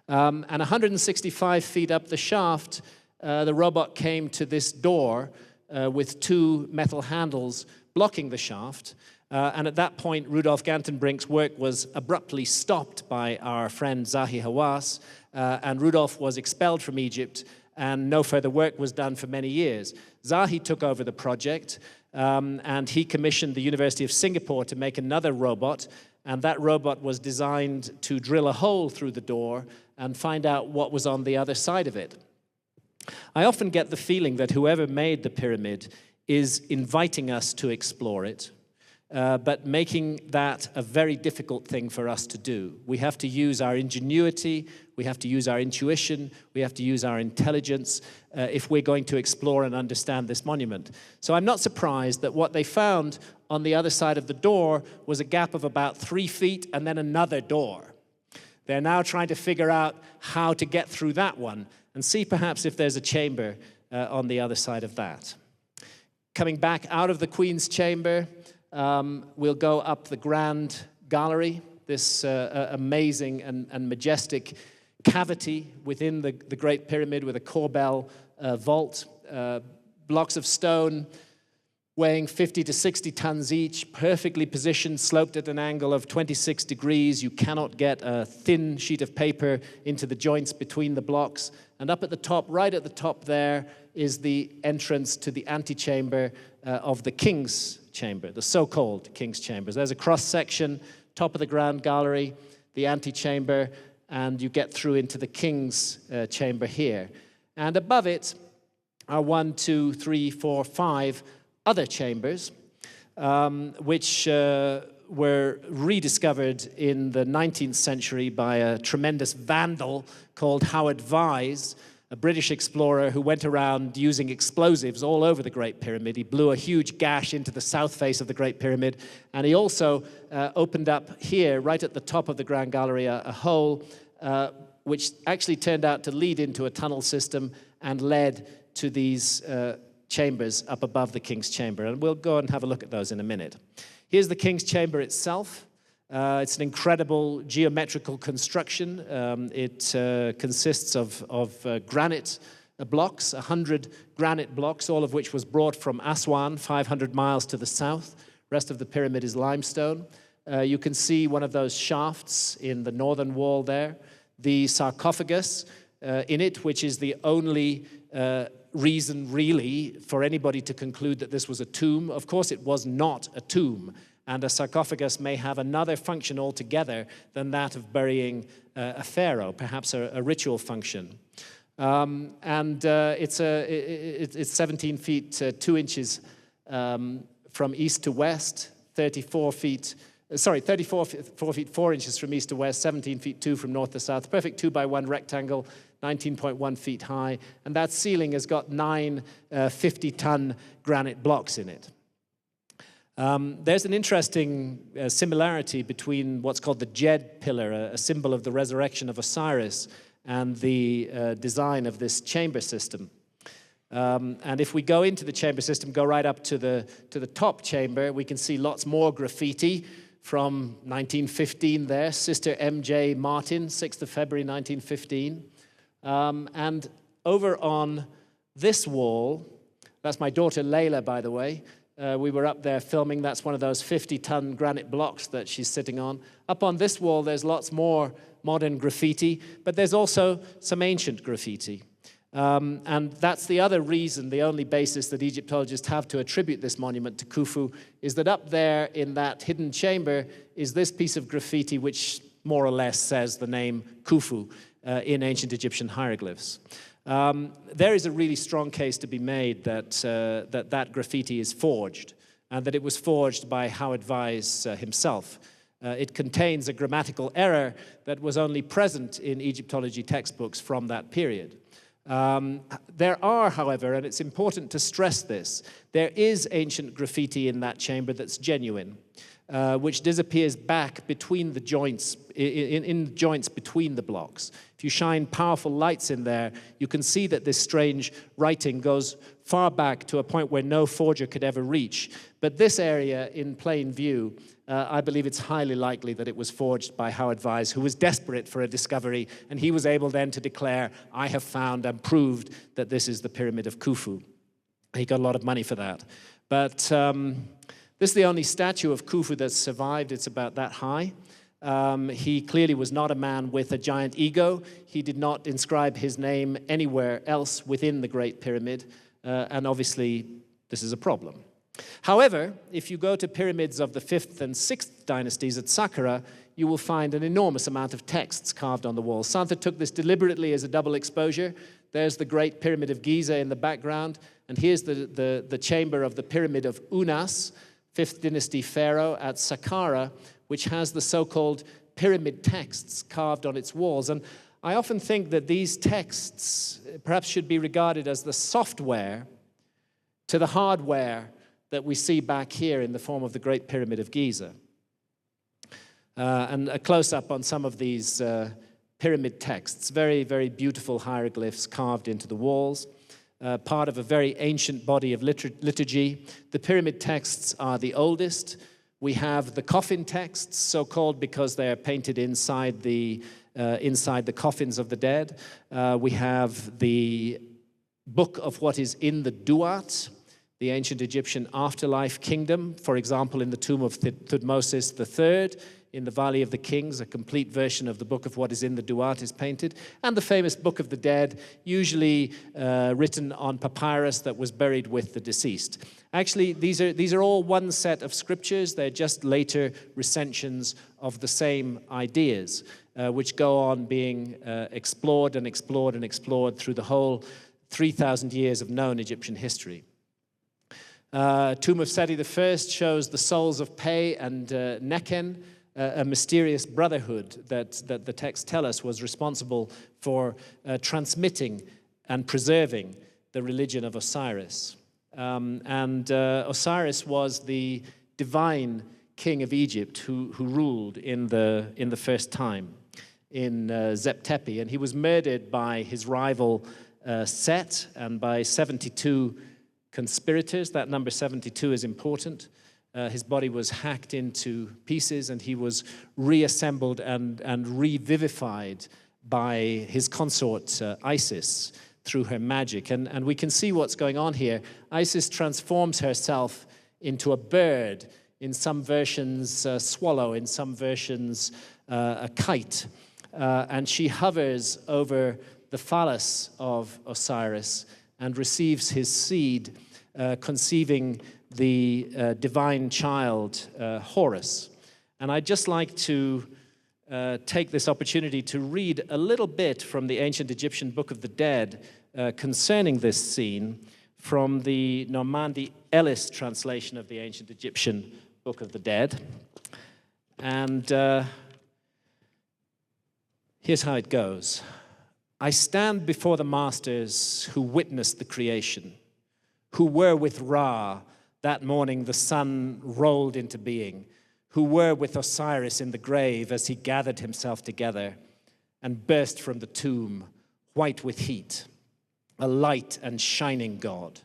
And 165 feet up the shaft, the robot came to this door with 2 metal handles blocking the shaft. And at that point, Rudolf Gantenbrink's work was abruptly stopped by our friend Zahi Hawass, and Rudolf was expelled from Egypt, and no further work was done for many years. Zahi took over the project, and he commissioned the University of Singapore to make another robot, and that robot was designed to drill a hole through the door and find out what was on the other side of it. I often get the feeling that whoever made the pyramid is inviting us to explore it, but making that a very difficult thing for us to do. We have to use our ingenuity, we have to use our intuition, we have to use our intelligence if we're going to explore and understand this monument. So I'm not surprised that what they found on the other side of the door was a gap of about 3 feet and then another door. They're now trying to figure out how to get through that one and see perhaps if there's a chamber on the other side of that. Coming back out of the Queen's Chamber, we'll go up the Grand Gallery, this amazing and majestic cavity within the Great Pyramid with a corbel vault, blocks of stone weighing 50 to 60 tons each, perfectly positioned, sloped at an angle of 26 degrees. You cannot get a thin sheet of paper into the joints between the blocks. And up at the top, right at the top there, is the entrance to the antechamber of the King's Chamber, the so-called King's Chambers. There's a cross-section, top of the Grand Gallery, the antechamber, and you get through into the King's Chamber here. And above it are 1, 2, 3, 4, 5 other chambers, which were rediscovered in the 19th century by a tremendous vandal called Howard Vyse, a British explorer who went around using explosives all over the Great Pyramid. He blew a huge gash into the south face of the Great Pyramid, and he also opened up here, right at the top of the Grand Gallery, a hole which actually turned out to lead into a tunnel system and led to these chambers up above the King's Chamber. And we'll go and have a look at those in a minute. Here's the King's Chamber itself. It's an incredible geometrical construction. It consists of granite blocks, 100 granite blocks, all of which was brought from Aswan, 500 miles to the south. The rest of the pyramid is limestone. You can see one of those shafts in the northern wall there. The sarcophagus in it, which is the only reason really for anybody to conclude that this was a tomb. Of course, it was not a tomb, and a sarcophagus may have another function altogether than that of burying a pharaoh, perhaps a ritual function. It's 17 feet 2 inches from east to west, 34 feet 4 feet 4 inches from east to west, 17 feet 2 from north to south, perfect 2x1 rectangle, 19.1 feet high, and that ceiling has got 9 50-ton granite blocks in it. There's an interesting similarity between what's called the Jed pillar, a symbol of the resurrection of Osiris, and the design of this chamber system. And if we go into the chamber system, go right up to the top chamber, we can see lots more graffiti from 1915 there, Sister M.J. Martin, 6th of February 1915. And over on this wall, that's my daughter Layla, by the way. We were up there filming. That's one of those 50-ton granite blocks that she's sitting on. Up on this wall, there's lots more modern graffiti, but there's also some ancient graffiti. And that's the other reason, the only basis that Egyptologists have to attribute this monument to Khufu, is that up there in that hidden chamber is this piece of graffiti which more or less says the name Khufu in ancient Egyptian hieroglyphs. There is a really strong case to be made that that graffiti is forged, and that it was forged by Howard Vyse himself. It contains a grammatical error that was only present in Egyptology textbooks from that period. There are, however, and it's important to stress this, there is ancient graffiti in that chamber that's genuine, which disappears back between the joints, in joints between the blocks. If you shine powerful lights in there, you can see that this strange writing goes far back to a point where no forger could ever reach. But this area in plain view, I believe it's highly likely that it was forged by Howard Vyse, who was desperate for a discovery, and he was able then to declare, I have found and proved that this is the Pyramid of Khufu. He got a lot of money for that. But this is the only statue of Khufu that's survived. It's about that high. He clearly was not a man with a giant ego. He did not inscribe his name anywhere else within the Great Pyramid, and obviously this is a problem. However, if you go to pyramids of the 5th and 6th dynasties at Saqqara, you will find an enormous amount of texts carved on the walls. Santa took this deliberately as a double exposure. There's the Great Pyramid of Giza in the background, and here's the chamber of the Pyramid of Unas, 5th dynasty pharaoh at Saqqara, which has the so-called pyramid texts carved on its walls. And I often think that these texts perhaps should be regarded as the software to the hardware that we see back here in the form of the Great Pyramid of Giza. And a close-up on some of these pyramid texts, very, very beautiful hieroglyphs carved into the walls, part of a very ancient body of liturgy. The pyramid texts are the oldest. We have the coffin texts, so-called because they are painted inside the coffins of the dead. We have the book of what is in the Duat, the ancient Egyptian afterlife kingdom, for example, in the tomb of Thutmosis III, in the Valley of the Kings, a complete version of the book of what is in the Duat is painted, and the famous Book of the Dead, usually written on papyrus that was buried with the deceased. Actually, these are all one set of scriptures. They're just later recensions of the same ideas, which go on being explored and explored and explored through the whole 3,000 years of known Egyptian history. Tomb of Seti I shows the souls of Pe and Neken, a mysterious brotherhood that the texts tell us was responsible for transmitting and preserving the religion of Osiris. Osiris was the divine king of Egypt who ruled in the first time in Zep-Tepi, and he was murdered by his rival Set and by 72 conspirators. That number 72 is important. His body was hacked into pieces, and he was reassembled and revivified by his consort Isis through her magic. And we can see what's going on here. Isis transforms herself into a bird, in some versions a swallow, in some versions a kite. And she hovers over the phallus of Osiris and receives his seed, conceiving the divine child, Horus. And I'd just like to take this opportunity to read a little bit from the ancient Egyptian Book of the Dead concerning this scene from the Normandy Ellis translation of the ancient Egyptian Book of the Dead. And here's how it goes. I stand before the masters who witnessed the creation, who were with Ra that morning the sun rolled into being, who were with Osiris in the grave as he gathered himself together and burst from the tomb, white with heat, a light and shining God.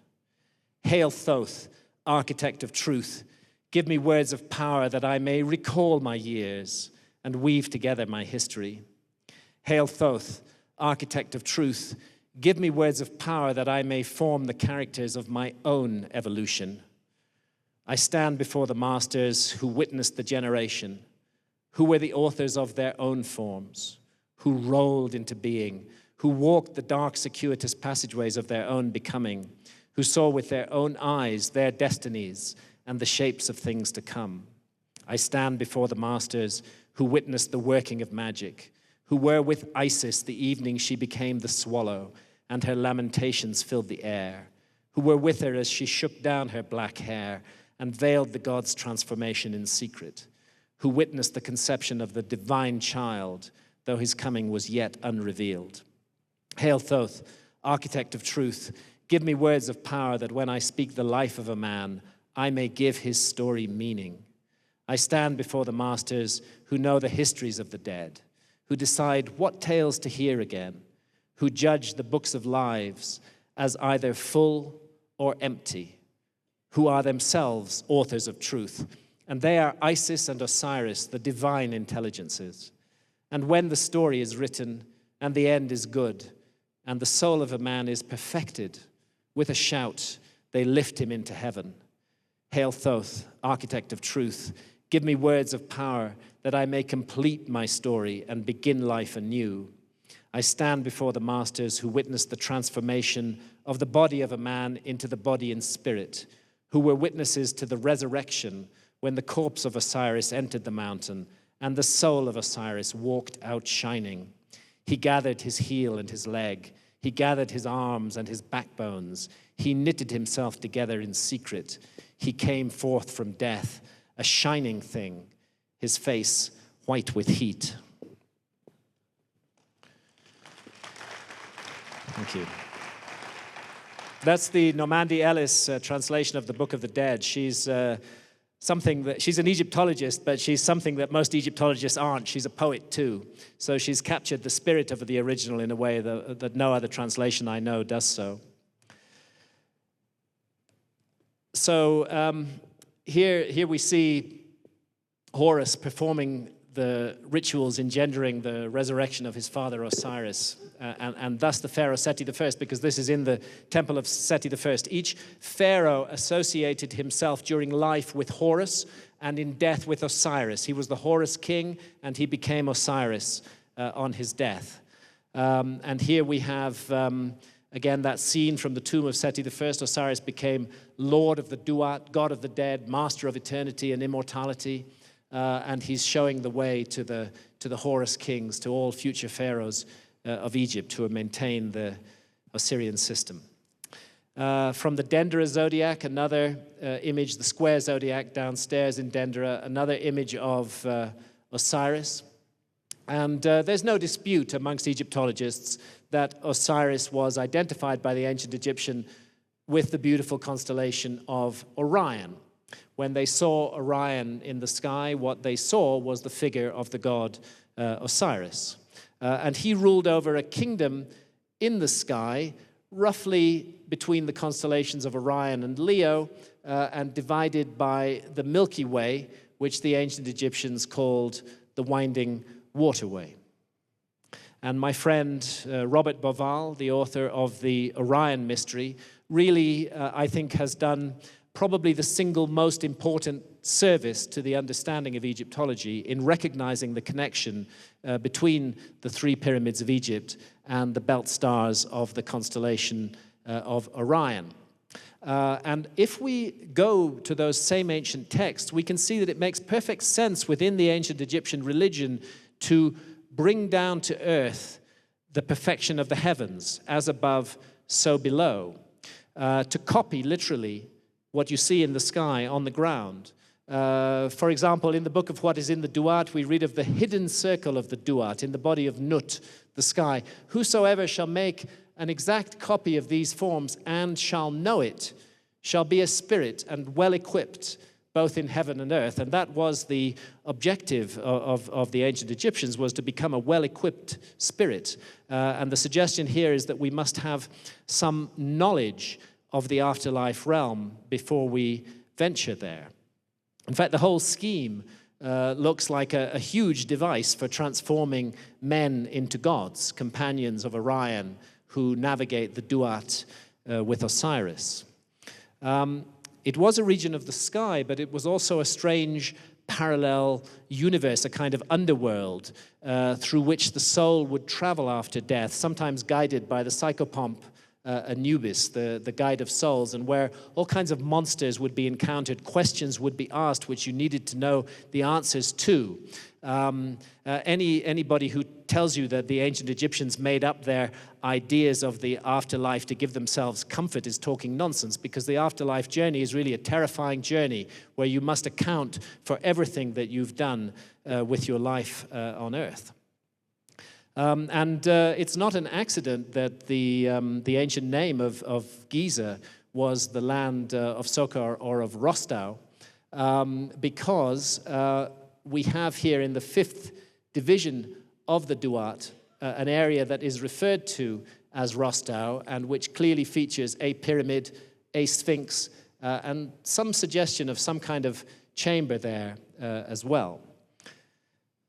Hail Thoth, architect of truth, give me words of power that I may recall my years and weave together my history. Hail Thoth, architect of truth, give me words of power that I may form the characters of my own evolution. I stand before the masters who witnessed the generation, who were the authors of their own forms, who rolled into being, who walked the dark, circuitous passageways of their own becoming, who saw with their own eyes their destinies and the shapes of things to come. I stand before the masters who witnessed the working of magic, who were with Isis the evening she became the swallow, and her lamentations filled the air, who were with her as she shook down her black hair and veiled the god's transformation in secret, who witnessed the conception of the divine child, though his coming was yet unrevealed. Hail Thoth, architect of truth, give me words of power that when I speak the life of a man, I may give his story meaning. I stand before the masters who know the histories of the dead, who decide what tales to hear again, who judge the books of lives as either full or empty, who are themselves authors of truth. And they are Isis and Osiris, the divine intelligences. And when the story is written and the end is good and the soul of a man is perfected, with a shout, they lift him into heaven. Hail Thoth, architect of truth, give me words of power that I may complete my story and begin life anew. I stand before the masters who witnessed the transformation of the body of a man into the body and spirit, who were witnesses to the resurrection when the corpse of Osiris entered the mountain and the soul of Osiris walked out shining. He gathered his heel and his leg. He gathered his arms and his backbones. He knitted himself together in secret. He came forth from death, a shining thing, his face white with heat. Thank you. That's the Normandy Ellis translation of the Book of the Dead. She's she's an Egyptologist, but she's something that most Egyptologists aren't. She's a poet too. So she's captured the spirit of the original in a way that no other translation I know does so. So here we see Horus performing the rituals engendering the resurrection of his father Osiris, and thus the pharaoh Seti I, because this is in the temple of Seti I. Each pharaoh associated himself during life with Horus and in death with Osiris. He was the Horus king, and he became Osiris on his death. And here we have, again, that scene from the tomb of Seti I. Osiris became Lord of the Duat, God of the dead, master of eternity and immortality. And he's showing the way to the Horus kings, to all future pharaohs of Egypt who maintain the Osirian system. From the Dendera zodiac, another image, the square zodiac downstairs in Dendera, another image of Osiris. And there's no dispute amongst Egyptologists that Osiris was identified by the ancient Egyptian with the beautiful constellation of Orion. When they saw Orion in the sky, what they saw was the figure of the god Osiris. And he ruled over a kingdom in the sky, roughly between the constellations of Orion and Leo, and divided by the Milky Way, which the ancient Egyptians called the Winding Waterway. And my friend Robert Bauval, the author of the Orion Mystery, really, I think, has done probably the single most important service to the understanding of Egyptology in recognizing the connection between the three pyramids of Egypt and the belt stars of the constellation of Orion. And if we go to those same ancient texts, we can see that it makes perfect sense within the ancient Egyptian religion to bring down to earth the perfection of the heavens, as above, so below, to copy literally what you see in the sky on the ground. For example, in the book of What is in the Duat, we read of the hidden circle of the Duat in the body of Nut, the sky. Whosoever shall make an exact copy of these forms and shall know it shall be a spirit and well equipped both in heaven and earth. And that was the objective of the ancient Egyptians, was to become a well-equipped spirit. And the suggestion here is that we must have some knowledge of the afterlife realm before we venture there. In fact, the whole scheme looks like a huge device for transforming men into gods, companions of Orion, who navigate the Duat with Osiris. It was a region of the sky, but it was also a strange parallel universe, a kind of underworld through which the soul would travel after death, sometimes guided by the psychopomp Anubis, the guide of souls, and where all kinds of monsters would be encountered, questions would be asked which you needed to know the answers to. Anybody who tells you that the ancient Egyptians made up their ideas of the afterlife to give themselves comfort is talking nonsense, because the afterlife journey is really a terrifying journey where you must account for everything that you've done with your life on earth. And it's not an accident that the ancient name of Giza was the land of Sokar or of Rostau, because we have here in the 5th division of the Duat an area that is referred to as Rostau, and which clearly features a pyramid, a sphinx, and some suggestion of some kind of chamber there as well.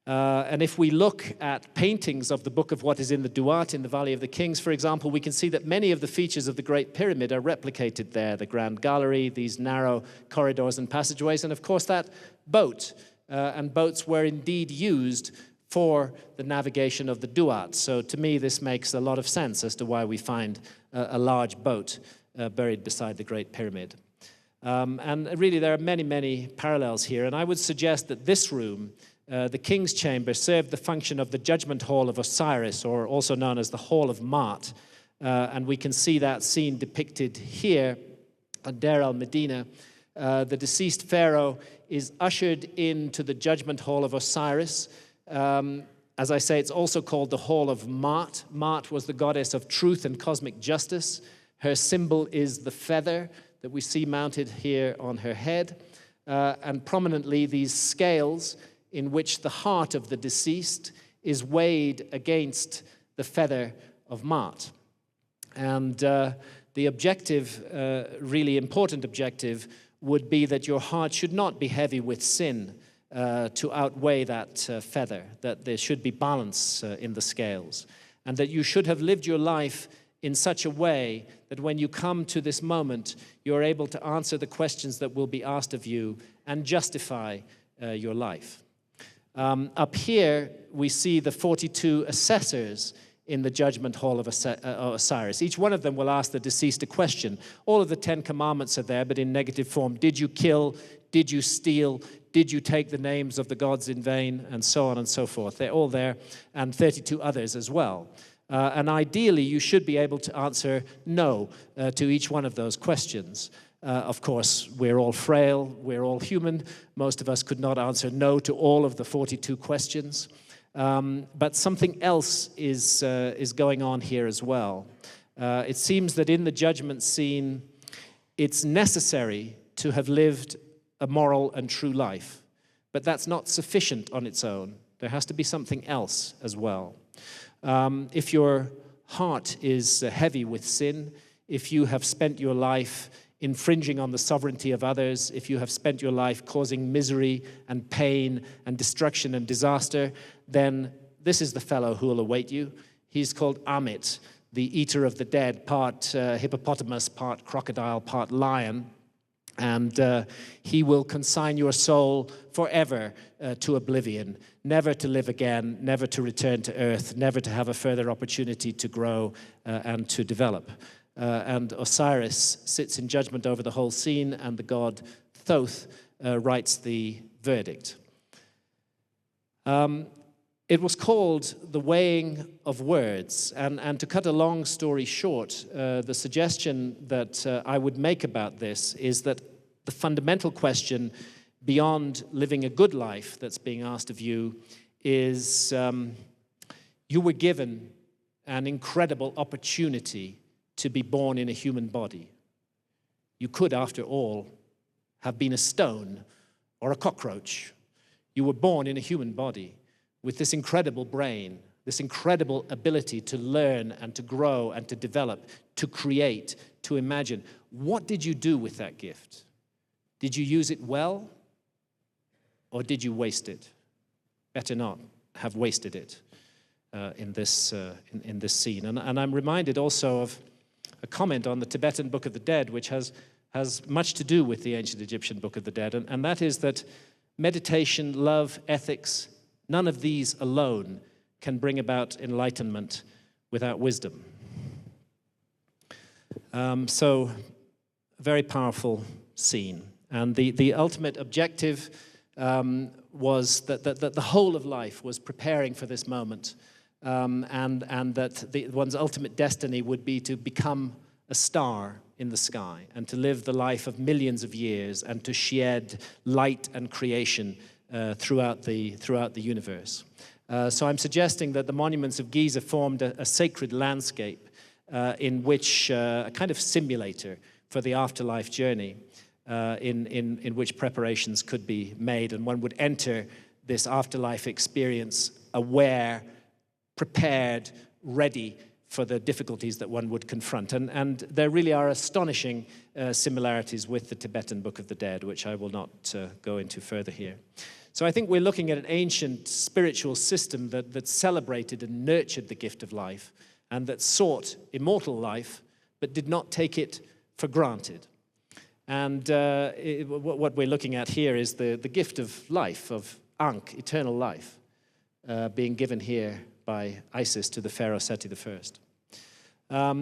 And if we look at paintings of the Book of What is in the Duat in the Valley of the Kings, for example, we can see that many of the features of the Great Pyramid are replicated there. The Grand Gallery, these narrow corridors and passageways, and of course that boat. And boats were indeed used for the navigation of the Duat. So to me, this makes a lot of sense as to why we find a large boat buried beside the Great Pyramid. And really, there are many, many parallels here. And I would suggest that this room, the King's Chamber, served the function of the Judgment Hall of Osiris, or also known as the Hall of Ma'at. And we can see that scene depicted here at Deir al-Medina. The deceased pharaoh is ushered into the Judgment Hall of Osiris. As I say, it's also called the Hall of Ma'at. Ma'at was the goddess of truth and cosmic justice. Her symbol is the feather that we see mounted here on her head. And prominently, these scales in which the heart of the deceased is weighed against the feather of Ma'at. And the objective, really important objective, would be that your heart should not be heavy with sin to outweigh that feather, that there should be balance in the scales, and that you should have lived your life in such a way that when you come to this moment, you're able to answer the questions that will be asked of you and justify your life. Up here, we see the 42 assessors in the Judgment Hall of Osiris. Each one of them will ask the deceased a question. All of the 10 commandments are there, but in negative form. Did you kill? Did you steal? Did you take the names of the gods in vain? And so on and so forth. They're all there, and 32 others as well. And ideally, you should be able to answer no to each one of those questions. Of course, we're all frail, we're all human. Most of us could not answer no to all of the 42 questions. But something else is going on here as well. It seems that in the judgment scene, it's necessary to have lived a moral and true life. But that's not sufficient on its own. There has to be something else as well. If your heart is heavy with sin, if you have spent your life infringing on the sovereignty of others, if you have spent your life causing misery and pain and destruction and disaster, then this is the fellow who will await you. He's called Amit, the eater of the dead, part hippopotamus, part crocodile, part lion. And he will consign your soul forever to oblivion, never to live again, never to return to earth, never to have a further opportunity to grow and to develop. And Osiris sits in judgment over the whole scene, and the god Thoth writes the verdict. It was called the weighing of words, and to cut a long story short, the suggestion that I would make about this is that the fundamental question beyond living a good life that's being asked of you is you were given an incredible opportunity to be born in a human body. You could, after all, have been a stone or a cockroach. You were born in a human body with this incredible brain, this incredible ability to learn and to grow and to develop, to create, to imagine. What did you do with that gift? Did you use it well, or did you waste it? Better not have wasted it in this scene. And I'm reminded also of a comment on the Tibetan Book of the Dead, which has much to do with the ancient Egyptian Book of the Dead, and that is that meditation, love, ethics, none of these alone can bring about enlightenment without wisdom. So, a very powerful scene. And the ultimate objective was that the whole of life was preparing for this moment, and that one's ultimate destiny would be to become a star in the sky and to live the life of millions of years and to shed light and creation throughout the universe. So I'm suggesting that the monuments of Giza formed a sacred landscape in which a kind of simulator for the afterlife journey, in which preparations could be made, and one would enter this afterlife experience aware, prepared, ready for the difficulties that one would confront. And there really are astonishing similarities with the Tibetan Book of the Dead, which I will not go into further here. So I think we're looking at an ancient spiritual system that celebrated and nurtured the gift of life, and that sought immortal life, but did not take it for granted. And what we're looking at here is the gift of life, of Ankh, eternal life, being given here by Isis to the pharaoh Seti I.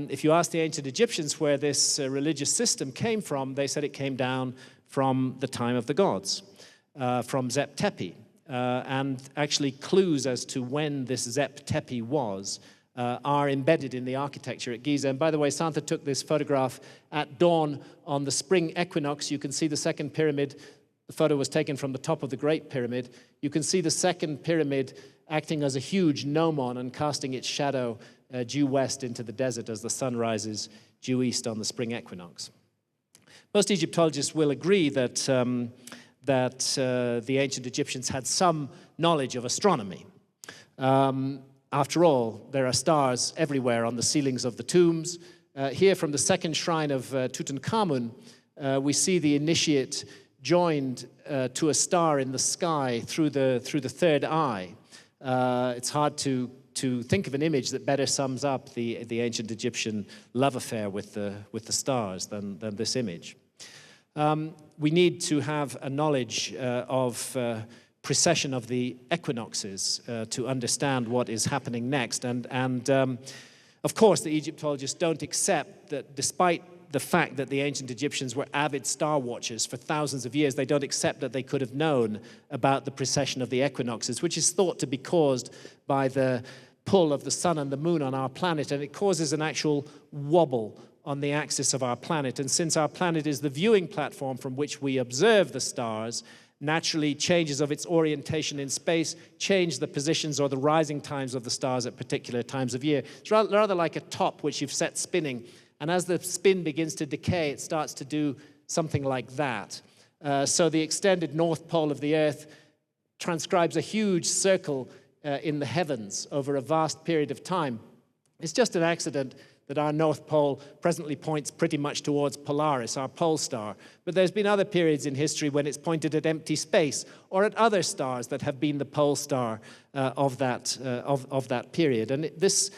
If you ask the ancient Egyptians where this religious system came from, they said it came down from the time of the gods, from Zep Tepi. And actually clues as to when this Zep Tepi was are embedded in the architecture at Giza. And by the way, Santa took this photograph at dawn on the spring equinox. You can see the second pyramid. The photo was taken from the top of the Great Pyramid. You can see the second pyramid acting as a huge gnomon and casting its shadow due west into the desert as the sun rises due east on the spring equinox. Most Egyptologists will agree that the ancient Egyptians had some knowledge of astronomy. After all, there are stars everywhere on the ceilings of the tombs. Here from the second shrine of Tutankhamun, we see the initiate joined to a star in the sky through the third eye. It's hard to think of an image that better sums up the ancient Egyptian love affair with the stars than this image. We need to have a knowledge of precession of the equinoxes to understand what is happening next. And of course, the Egyptologists don't accept that despite the fact that the ancient Egyptians were avid star watchers for thousands of years, they don't accept that they could have known about the precession of the equinoxes, which is thought to be caused by the pull of the sun and the moon on our planet, and it causes an actual wobble on the axis of our planet. And since our planet is the viewing platform from which we observe the stars, naturally changes of its orientation in space change the positions or the rising times of the stars at particular times of year. It's rather like a top which you've set spinning, and as the spin begins to decay, it starts to do something like that. So the extended north pole of the Earth transcribes a huge circle in the heavens over a vast period of time. It's just an accident that our North Pole presently points pretty much towards Polaris, our pole star. But there's been other periods in history when it's pointed at empty space or at other stars that have been the pole star of that period. And this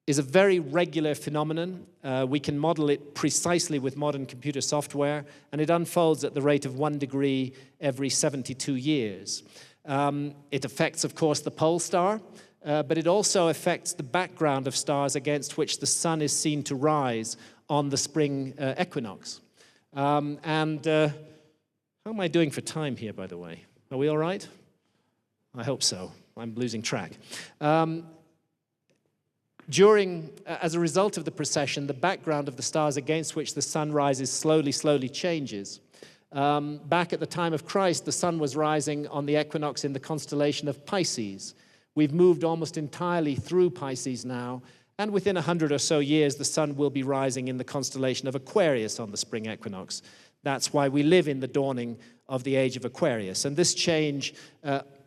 is a very regular phenomenon. We can model it precisely with modern computer software, and it unfolds at the rate of 1 degree every 72 years. It affects, of course, the pole star, but it also affects the background of stars against which the sun is seen to rise on the spring equinox. How am I doing for time here, by the way? Are we all right? I hope so. I'm losing track. As a result of the precession, the background of the stars against which the sun rises slowly changes. Back at the time of Christ, the sun was rising on the equinox in the constellation of Pisces. We've moved almost entirely through Pisces now, and within 100 or so years, the sun will be rising in the constellation of Aquarius on the spring equinox. That's why we live in the dawning of the age of Aquarius. And this change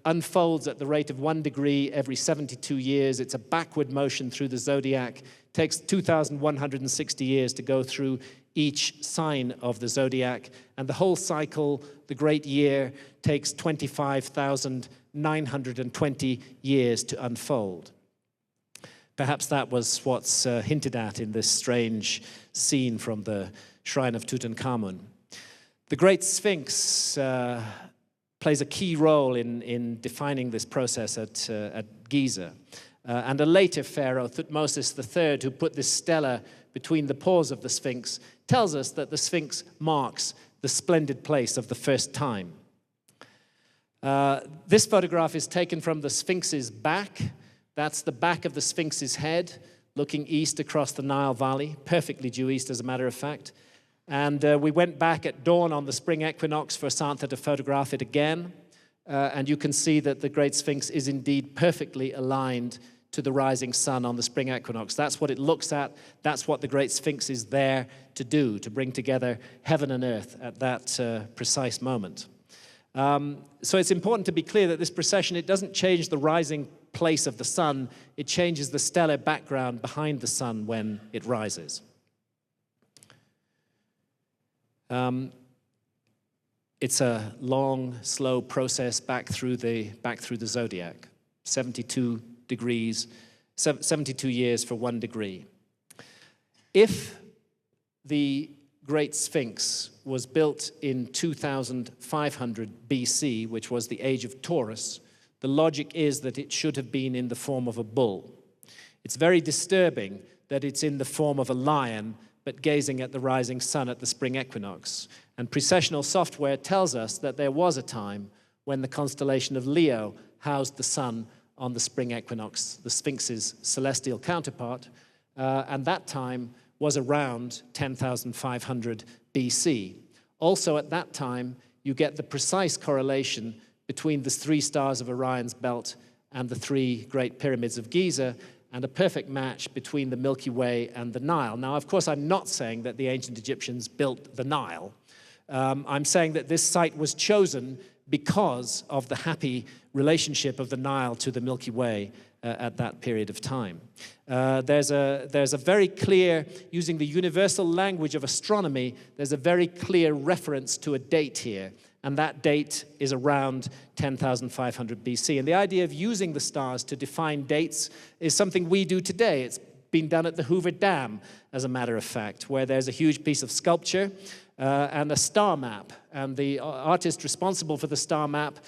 unfolds at the rate of 1 degree every 72 years. It's a backward motion through the zodiac. It takes 2,160 years to go through each sign of the zodiac. And the whole cycle, the great year, takes 25,920 years to unfold. Perhaps that was what's hinted at in this strange scene from the shrine of Tutankhamun. The Great Sphinx plays a key role in defining this process at Giza. And a later pharaoh, Thutmose III, who put this stela between the paws of the Sphinx, tells us that the Sphinx marks the splendid place of the first time. This photograph is taken from the Sphinx's back. That's the back of the Sphinx's head, looking east across the Nile Valley, perfectly due east, as a matter of fact. And we went back at dawn on the spring equinox for Santa to photograph it again. and you can see that the Great Sphinx is indeed perfectly aligned to the rising sun on the spring equinox. That's what it looks at. That's what the Great Sphinx is there to do, to bring together heaven and earth at that precise moment. So it's important to be clear that this precession, it doesn't change the rising place of the sun, it changes the stellar background behind the sun when it rises. It's a long, slow process back through the zodiac. 72 degrees, 72 years for 1 degree. If the Great Sphinx was built in 2500 BC, which was the age of Taurus, the logic is that it should have been in the form of a bull. It's very disturbing that it's in the form of a lion, but gazing at the rising sun at the spring equinox. And precessional software tells us that there was a time when the constellation of Leo housed the sun on the spring equinox, the Sphinx's celestial counterpart, and that time was around 10,500 BC. Also at that time, you get the precise correlation between the 3 stars of Orion's belt and the 3 great pyramids of Giza, and a perfect match between the Milky Way and the Nile. Now, of course, I'm not saying that the ancient Egyptians built the Nile. I'm saying that this site was chosen because of the happy relationship of the Nile to the Milky Way at that period of time. There's a very clear, using the universal language of astronomy, there's a very clear reference to a date here, and that date is around 10,500 BC. And the idea of using the stars to define dates is something we do today. It's been done at the Hoover Dam, as a matter of fact, where there's a huge piece of sculpture and a star map. And the artist responsible for the star map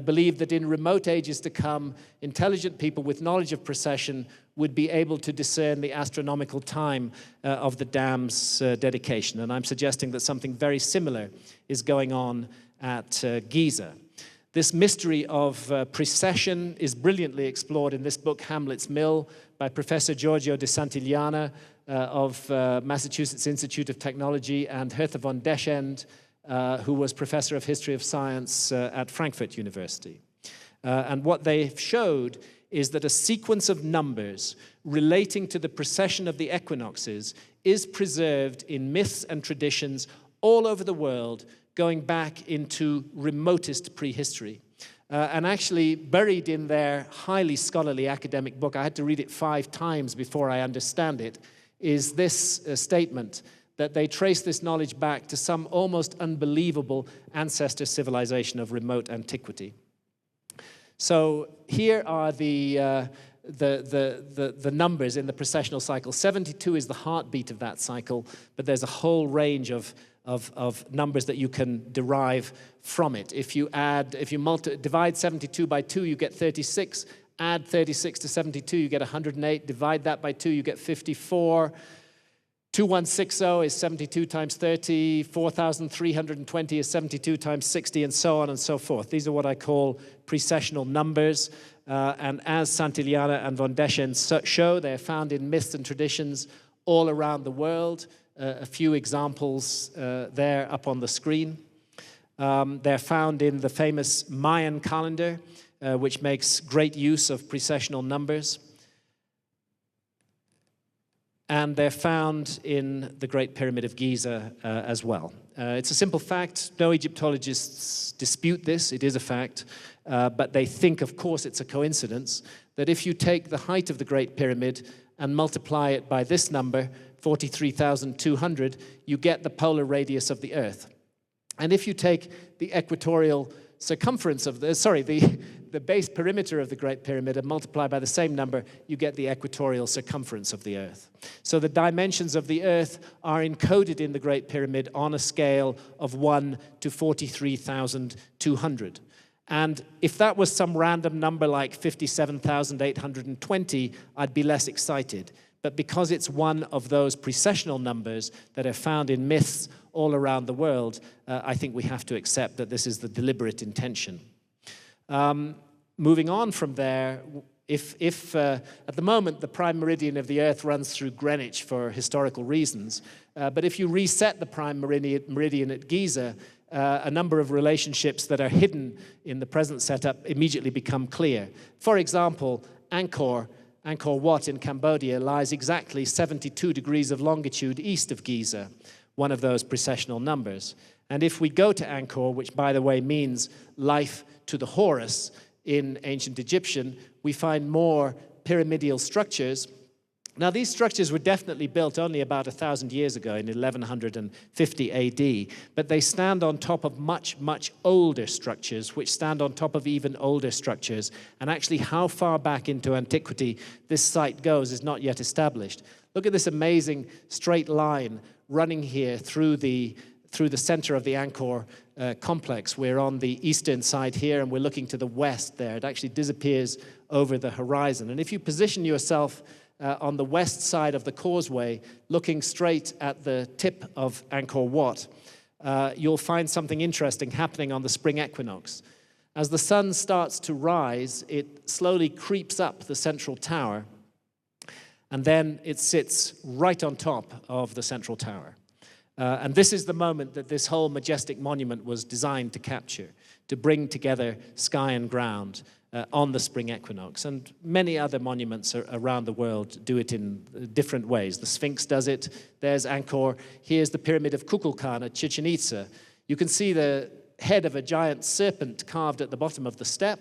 believed that in remote ages to come, intelligent people with knowledge of precession would be able to discern the astronomical time of the dam's dedication. And I'm suggesting that something very similar is going on at Giza. This mystery of precession is brilliantly explored in this book, Hamlet's Mill, by Professor Giorgio de Santillana of Massachusetts Institute of Technology, and Hertha von Deschend, who was professor of history of science at Frankfurt University. And what they showed is that a sequence of numbers relating to the precession of the equinoxes is preserved in myths and traditions all over the world, going back into remotest prehistory. And actually buried in their highly scholarly academic book, I had to read it 5 times before I understand it, is this statement that they trace this knowledge back to some almost unbelievable ancestor civilization of remote antiquity. So here are the numbers in the precessional cycle. 72 is the heartbeat of that cycle, but there's a whole range of numbers that you can derive from it. If you divide 72 by 2, you get 36. Add 36 to 72, you get 108. Divide that by 2, you get 54. 2160 is 72 times 30. 4,320 is 72 times 60, and so on and so forth. These are what I call precessional numbers. And as Santillana and von Deschend show, they're found in myths and traditions all around the world. A few examples there up on the screen. They're found in the famous Mayan calendar, which makes great use of precessional numbers. And they're found in the Great Pyramid of Giza as well. It's a simple fact. No Egyptologists dispute this. It is a fact. But they think, of course, it's a coincidence that if you take the height of the Great Pyramid and multiply it by this number, 43,200, you get the polar radius of the Earth. And if you take the equatorial circumference of the base perimeter of the Great Pyramid and multiply by the same number, you get the equatorial circumference of the Earth. So the dimensions of the Earth are encoded in the Great Pyramid on a scale of 1 to 43,200. And if that was some random number like 57,820, I'd be less excited. But because it's one of those precessional numbers that are found in myths all around the world, I think we have to accept that this is the deliberate intention. Moving on from there, if at the moment the prime meridian of the Earth runs through Greenwich for historical reasons, but if you reset the prime meridian at Giza, a number of relationships that are hidden in the present setup immediately become clear. For example, Angkor Wat in Cambodia lies exactly 72 degrees of longitude east of Giza, one of those precessional numbers. And if we go to Angkor, which by the way means life to the Horus in ancient Egyptian, we find more pyramidal structures. Now, these structures were definitely built only about 1,000 years ago in 1150 AD, but they stand on top of much, much older structures, which stand on top of even older structures. And actually, how far back into antiquity this site goes is not yet established. Look at this amazing straight line running here through the center of the Angkor complex. We're on the eastern side here, and we're looking to the west there. It actually disappears over the horizon. And if you position yourself on the west side of the causeway, looking straight at the tip of Angkor Wat, you'll find something interesting happening on the spring equinox. As the sun starts to rise, it slowly creeps up the central tower, and then it sits right on top of the central tower. And this is the moment that this whole majestic monument was designed to capture, to bring together sky and ground on the spring equinox. And many other monuments around the world do it in different ways. The Sphinx does it. There's Angkor. Here's the pyramid of Kukulcan at Chichen Itza. You can see the head of a giant serpent carved at the bottom of the step.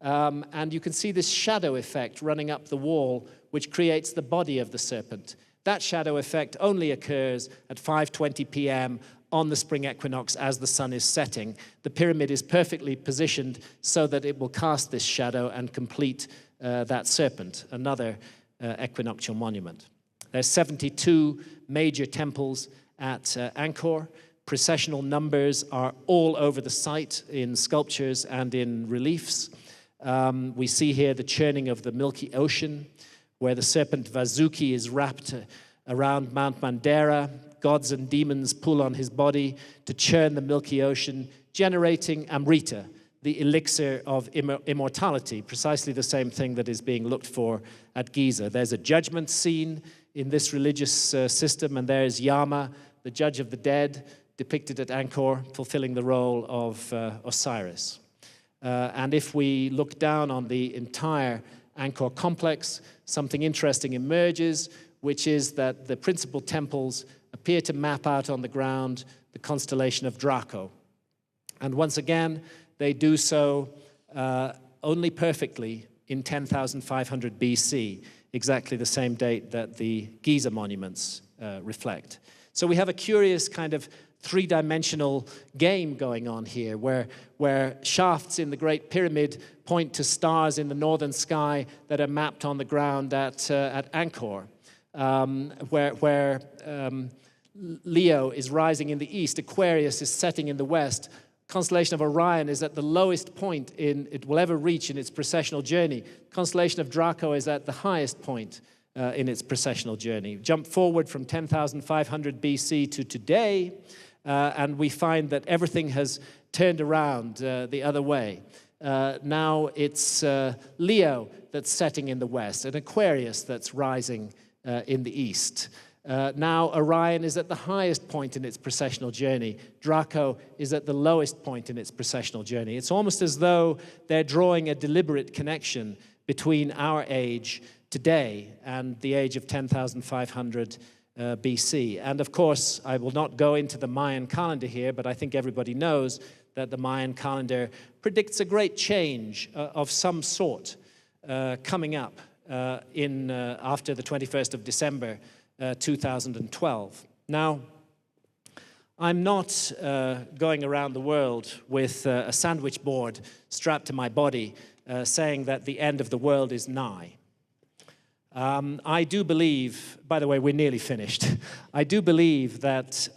And you can see this shadow effect running up the wall, which creates the body of the serpent. That shadow effect only occurs at 5:20 p.m. on the spring equinox as the sun is setting. The pyramid is perfectly positioned so that it will cast this shadow and complete that serpent, another equinoctial monument. There's 72 major temples at Angkor. Processional numbers are all over the site in sculptures and in reliefs. We see here the churning of the Milky Ocean, where the serpent Vasuki is wrapped around Mount Mandara. Gods and demons pull on his body to churn the Milky Ocean, generating Amrita, the elixir of immortality, precisely the same thing that is being looked for at Giza. There's a judgment scene in this religious system, and there's Yama, the judge of the dead, depicted at Angkor, fulfilling the role of Osiris. And if we look down on the entire Angkor complex, something interesting emerges, which is that the principal temples appear to map out on the ground the constellation of Draco. And once again, they do so only perfectly in 10,500 BC, exactly the same date that the Giza monuments reflect. So we have a curious kind of three-dimensional game going on here, where shafts in the Great Pyramid point to stars in the northern sky that are mapped on the ground at Angkor, where Leo is rising in the east, Aquarius is setting in the west. Constellation of Orion is at the lowest point it will ever reach in its precessional journey. Constellation of Draco is at the highest point in its precessional journey. Jump forward from 10,500 BC to today, and we find that everything has turned around the other way. Now it's Leo that's setting in the west, and Aquarius that's rising in the east. Now Orion is at the highest point in its precessional journey. Draco is at the lowest point in its precessional journey. It's almost as though they're drawing a deliberate connection between our age today and the age of 10,500 BC. And of course, I will not go into the Mayan calendar here, but I think everybody knows that the Mayan calendar predicts a great change of some sort coming up after the 21st of December 2012. Now, I'm not going around the world with a sandwich board strapped to my body saying that the end of the world is nigh. I do believe, by the way, we're nearly finished. I do believe that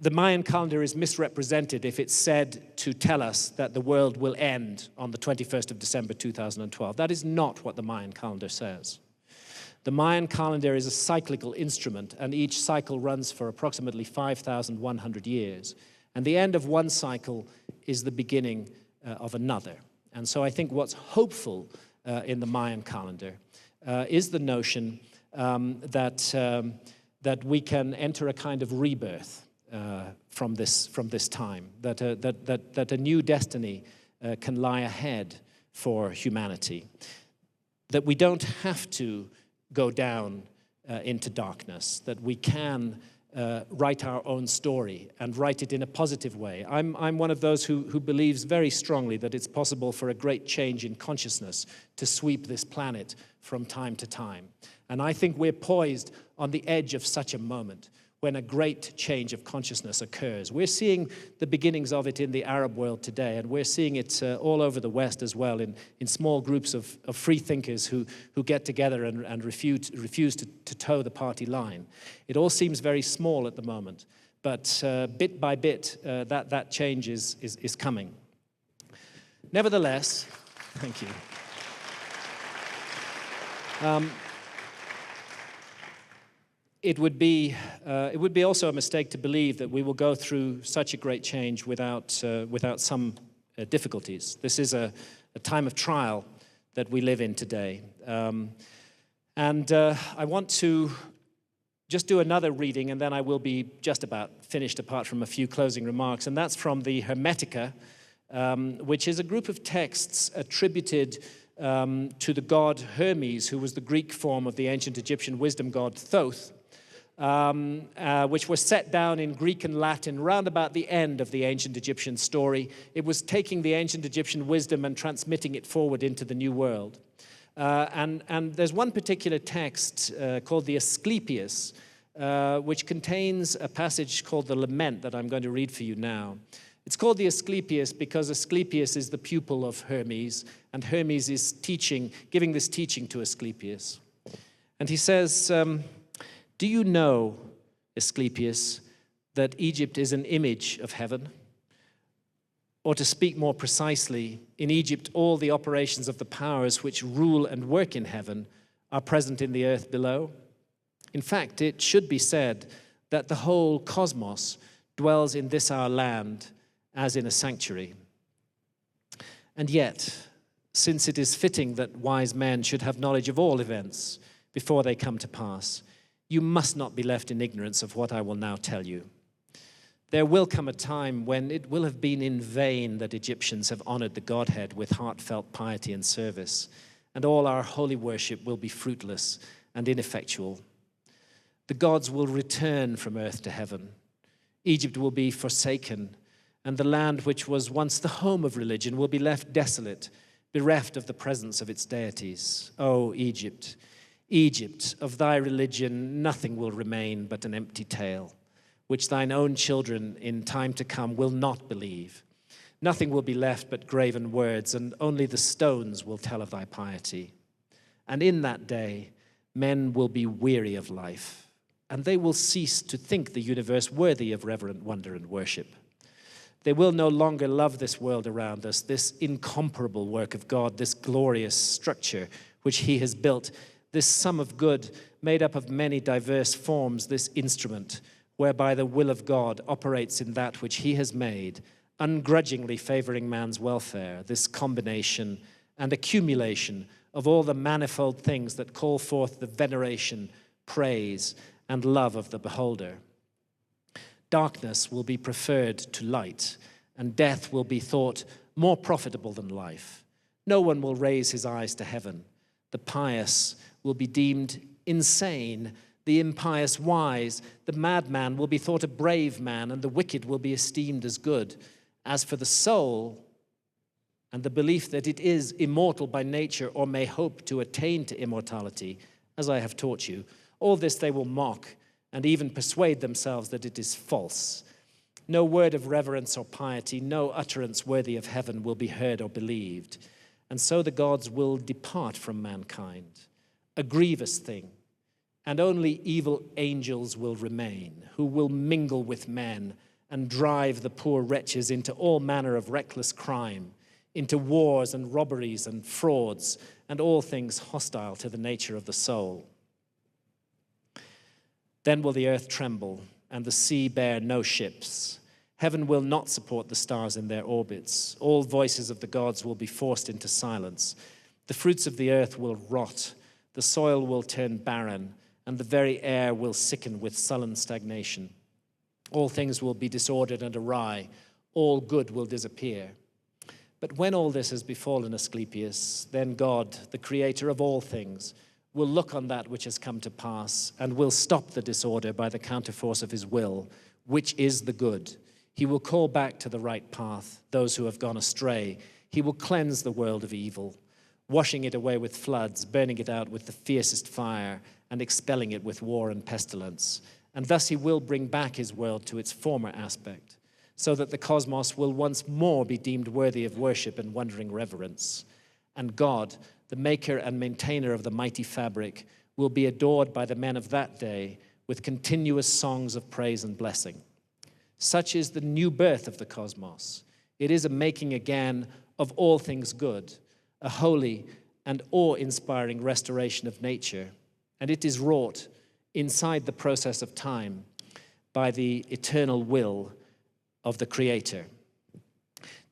the Mayan calendar is misrepresented if it's said to tell us that the world will end on the 21st of December 2012. That is not what the Mayan calendar says. The Mayan calendar is a cyclical instrument, and each cycle runs for approximately 5,100 years. And the end of one cycle is the beginning of another. And so I think what's hopeful in the Mayan calendar is the notion that that we can enter a kind of rebirth from this time, that a new destiny can lie ahead for humanity, that we don't have to go down into darkness, that we can write our own story and write it in a positive way. I'm one of those who believes very strongly that it's possible for a great change in consciousness to sweep this planet from time to time. And I think we're poised on the edge of such a moment when a great change of consciousness occurs. We're seeing the beginnings of it in the Arab world today, and we're seeing it all over the West as well, in small groups of free thinkers who get together and refuse to toe the party line. It all seems very small at the moment, but bit by bit, that change is coming. Nevertheless, thank you. It would be also a mistake to believe that we will go through such a great change without some difficulties. This is a time of trial that we live in today. I want to just do another reading, and then I will be just about finished apart from a few closing remarks, and that's from the Hermetica, which is a group of texts attributed to the god Hermes, who was the Greek form of the ancient Egyptian wisdom god Thoth, which was set down in Greek and Latin round about the end of the ancient Egyptian story. It was taking the ancient Egyptian wisdom and transmitting it forward into the New World. And there's one particular text called the Asclepius, which contains a passage called the Lament that I'm going to read for you now. It's called the Asclepius because Asclepius is the pupil of Hermes, and Hermes is giving this teaching to Asclepius. And he says, do you know, Asclepius, that Egypt is an image of heaven? Or to speak more precisely, in Egypt all the operations of the powers which rule and work in heaven are present in the earth below. In fact, it should be said that the whole cosmos dwells in this our land as in a sanctuary. And yet, since it is fitting that wise men should have knowledge of all events before they come to pass, you must not be left in ignorance of what I will now tell you. There will come a time when it will have been in vain that Egyptians have honored the Godhead with heartfelt piety and service, and all our holy worship will be fruitless and ineffectual. The gods will return from earth to heaven. Egypt will be forsaken, and the land which was once the home of religion will be left desolate, bereft of the presence of its deities. O Egypt, Egypt, of thy religion nothing will remain but an empty tale, which thine own children in time to come will not believe. Nothing will be left but graven words, and only the stones will tell of thy piety. And in that day, men will be weary of life, and they will cease to think the universe worthy of reverent wonder and worship. They will no longer love this world around us, this incomparable work of God, this glorious structure which he has built, this sum of good made up of many diverse forms, this instrument whereby the will of God operates in that which he has made, ungrudgingly favoring man's welfare, this combination and accumulation of all the manifold things that call forth the veneration, praise, and love of the beholder. Darkness will be preferred to light, and death will be thought more profitable than life. No one will raise his eyes to heaven. The pious will be deemed insane, the impious wise, the madman will be thought a brave man, and the wicked will be esteemed as good. As for the soul and the belief that it is immortal by nature or may hope to attain to immortality, as I have taught you, all this they will mock and even persuade themselves that it is false. No word of reverence or piety, no utterance worthy of heaven will be heard or believed. And so the gods will depart from mankind, a grievous thing, and only evil angels will remain, who will mingle with men and drive the poor wretches into all manner of reckless crime, into wars and robberies and frauds, and all things hostile to the nature of the soul. Then will the earth tremble, and the sea bear no ships. Heaven will not support the stars in their orbits. All voices of the gods will be forced into silence. The fruits of the earth will rot. The soil will turn barren, and the very air will sicken with sullen stagnation. All things will be disordered and awry. All good will disappear. But when all this has befallen Asclepius, then God, the creator of all things, will look on that which has come to pass and will stop the disorder by the counterforce of his will, which is the good. He will call back to the right path those who have gone astray. He will cleanse the world of evil, washing it away with floods, burning it out with the fiercest fire, and expelling it with war and pestilence. And thus he will bring back his world to its former aspect, so that the cosmos will once more be deemed worthy of worship and wondering reverence. And God, the maker and maintainer of the mighty fabric, will be adored by the men of that day with continuous songs of praise and blessing. Such is the new birth of the cosmos. It is a making again of all things good, a holy and awe-inspiring restoration of nature, and it is wrought inside the process of time by the eternal will of the Creator.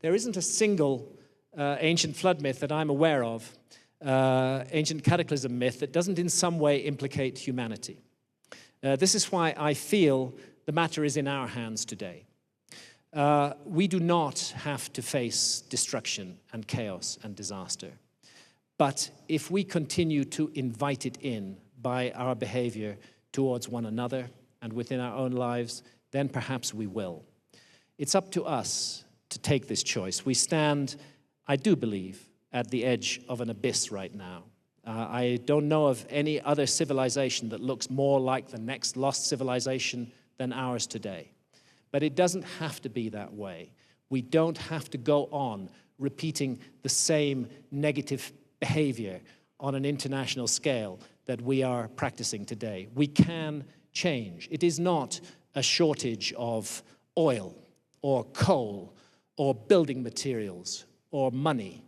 There isn't a single ancient flood myth that I'm aware of, ancient cataclysm myth, that doesn't in some way implicate humanity. This is why I feel the matter is in our hands today. We do not have to face destruction and chaos and disaster. But if we continue to invite it in by our behavior towards one another and within our own lives, then perhaps we will. It's up to us to take this choice. We stand, I do believe, at the edge of an abyss right now. I don't know of any other civilization that looks more like the next lost civilization than ours today. But it doesn't have to be that way. We don't have to go on repeating the same negative behavior on an international scale that we are practicing today. We can change. It is not a shortage of oil or coal or building materials or money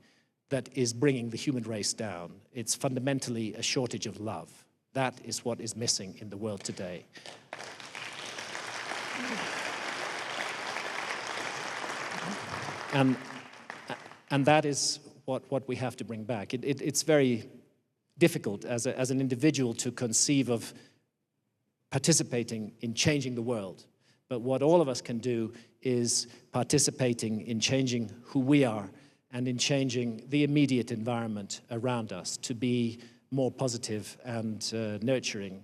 that is bringing the human race down. It's fundamentally a shortage of love. That is what is missing in the world today. And that is what we have to bring back. It's very difficult as an individual to conceive of participating in changing the world. But what all of us can do is participating in changing who we are and in changing the immediate environment around us to be more positive and nurturing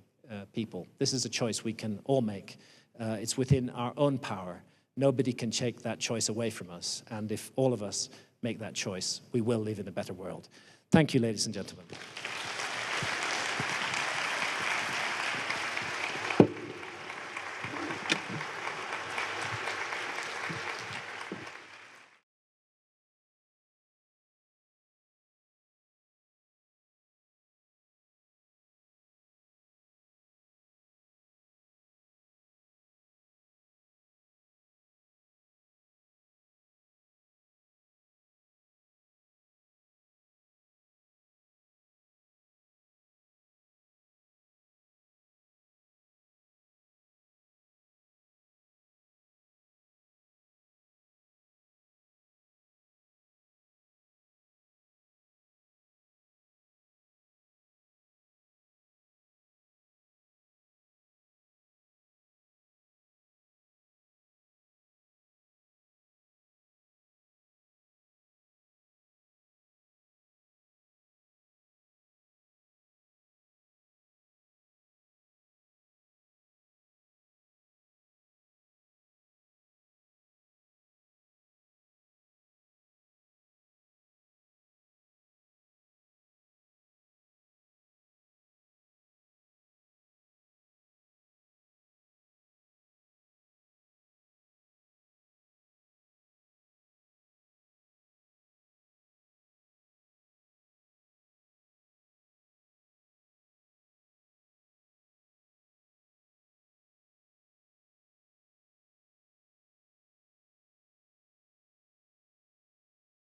people. This is a choice we can all make. It's within our own power. Nobody can take that choice away from us. And if all of us make that choice, we will live in a better world. Thank you, ladies and gentlemen.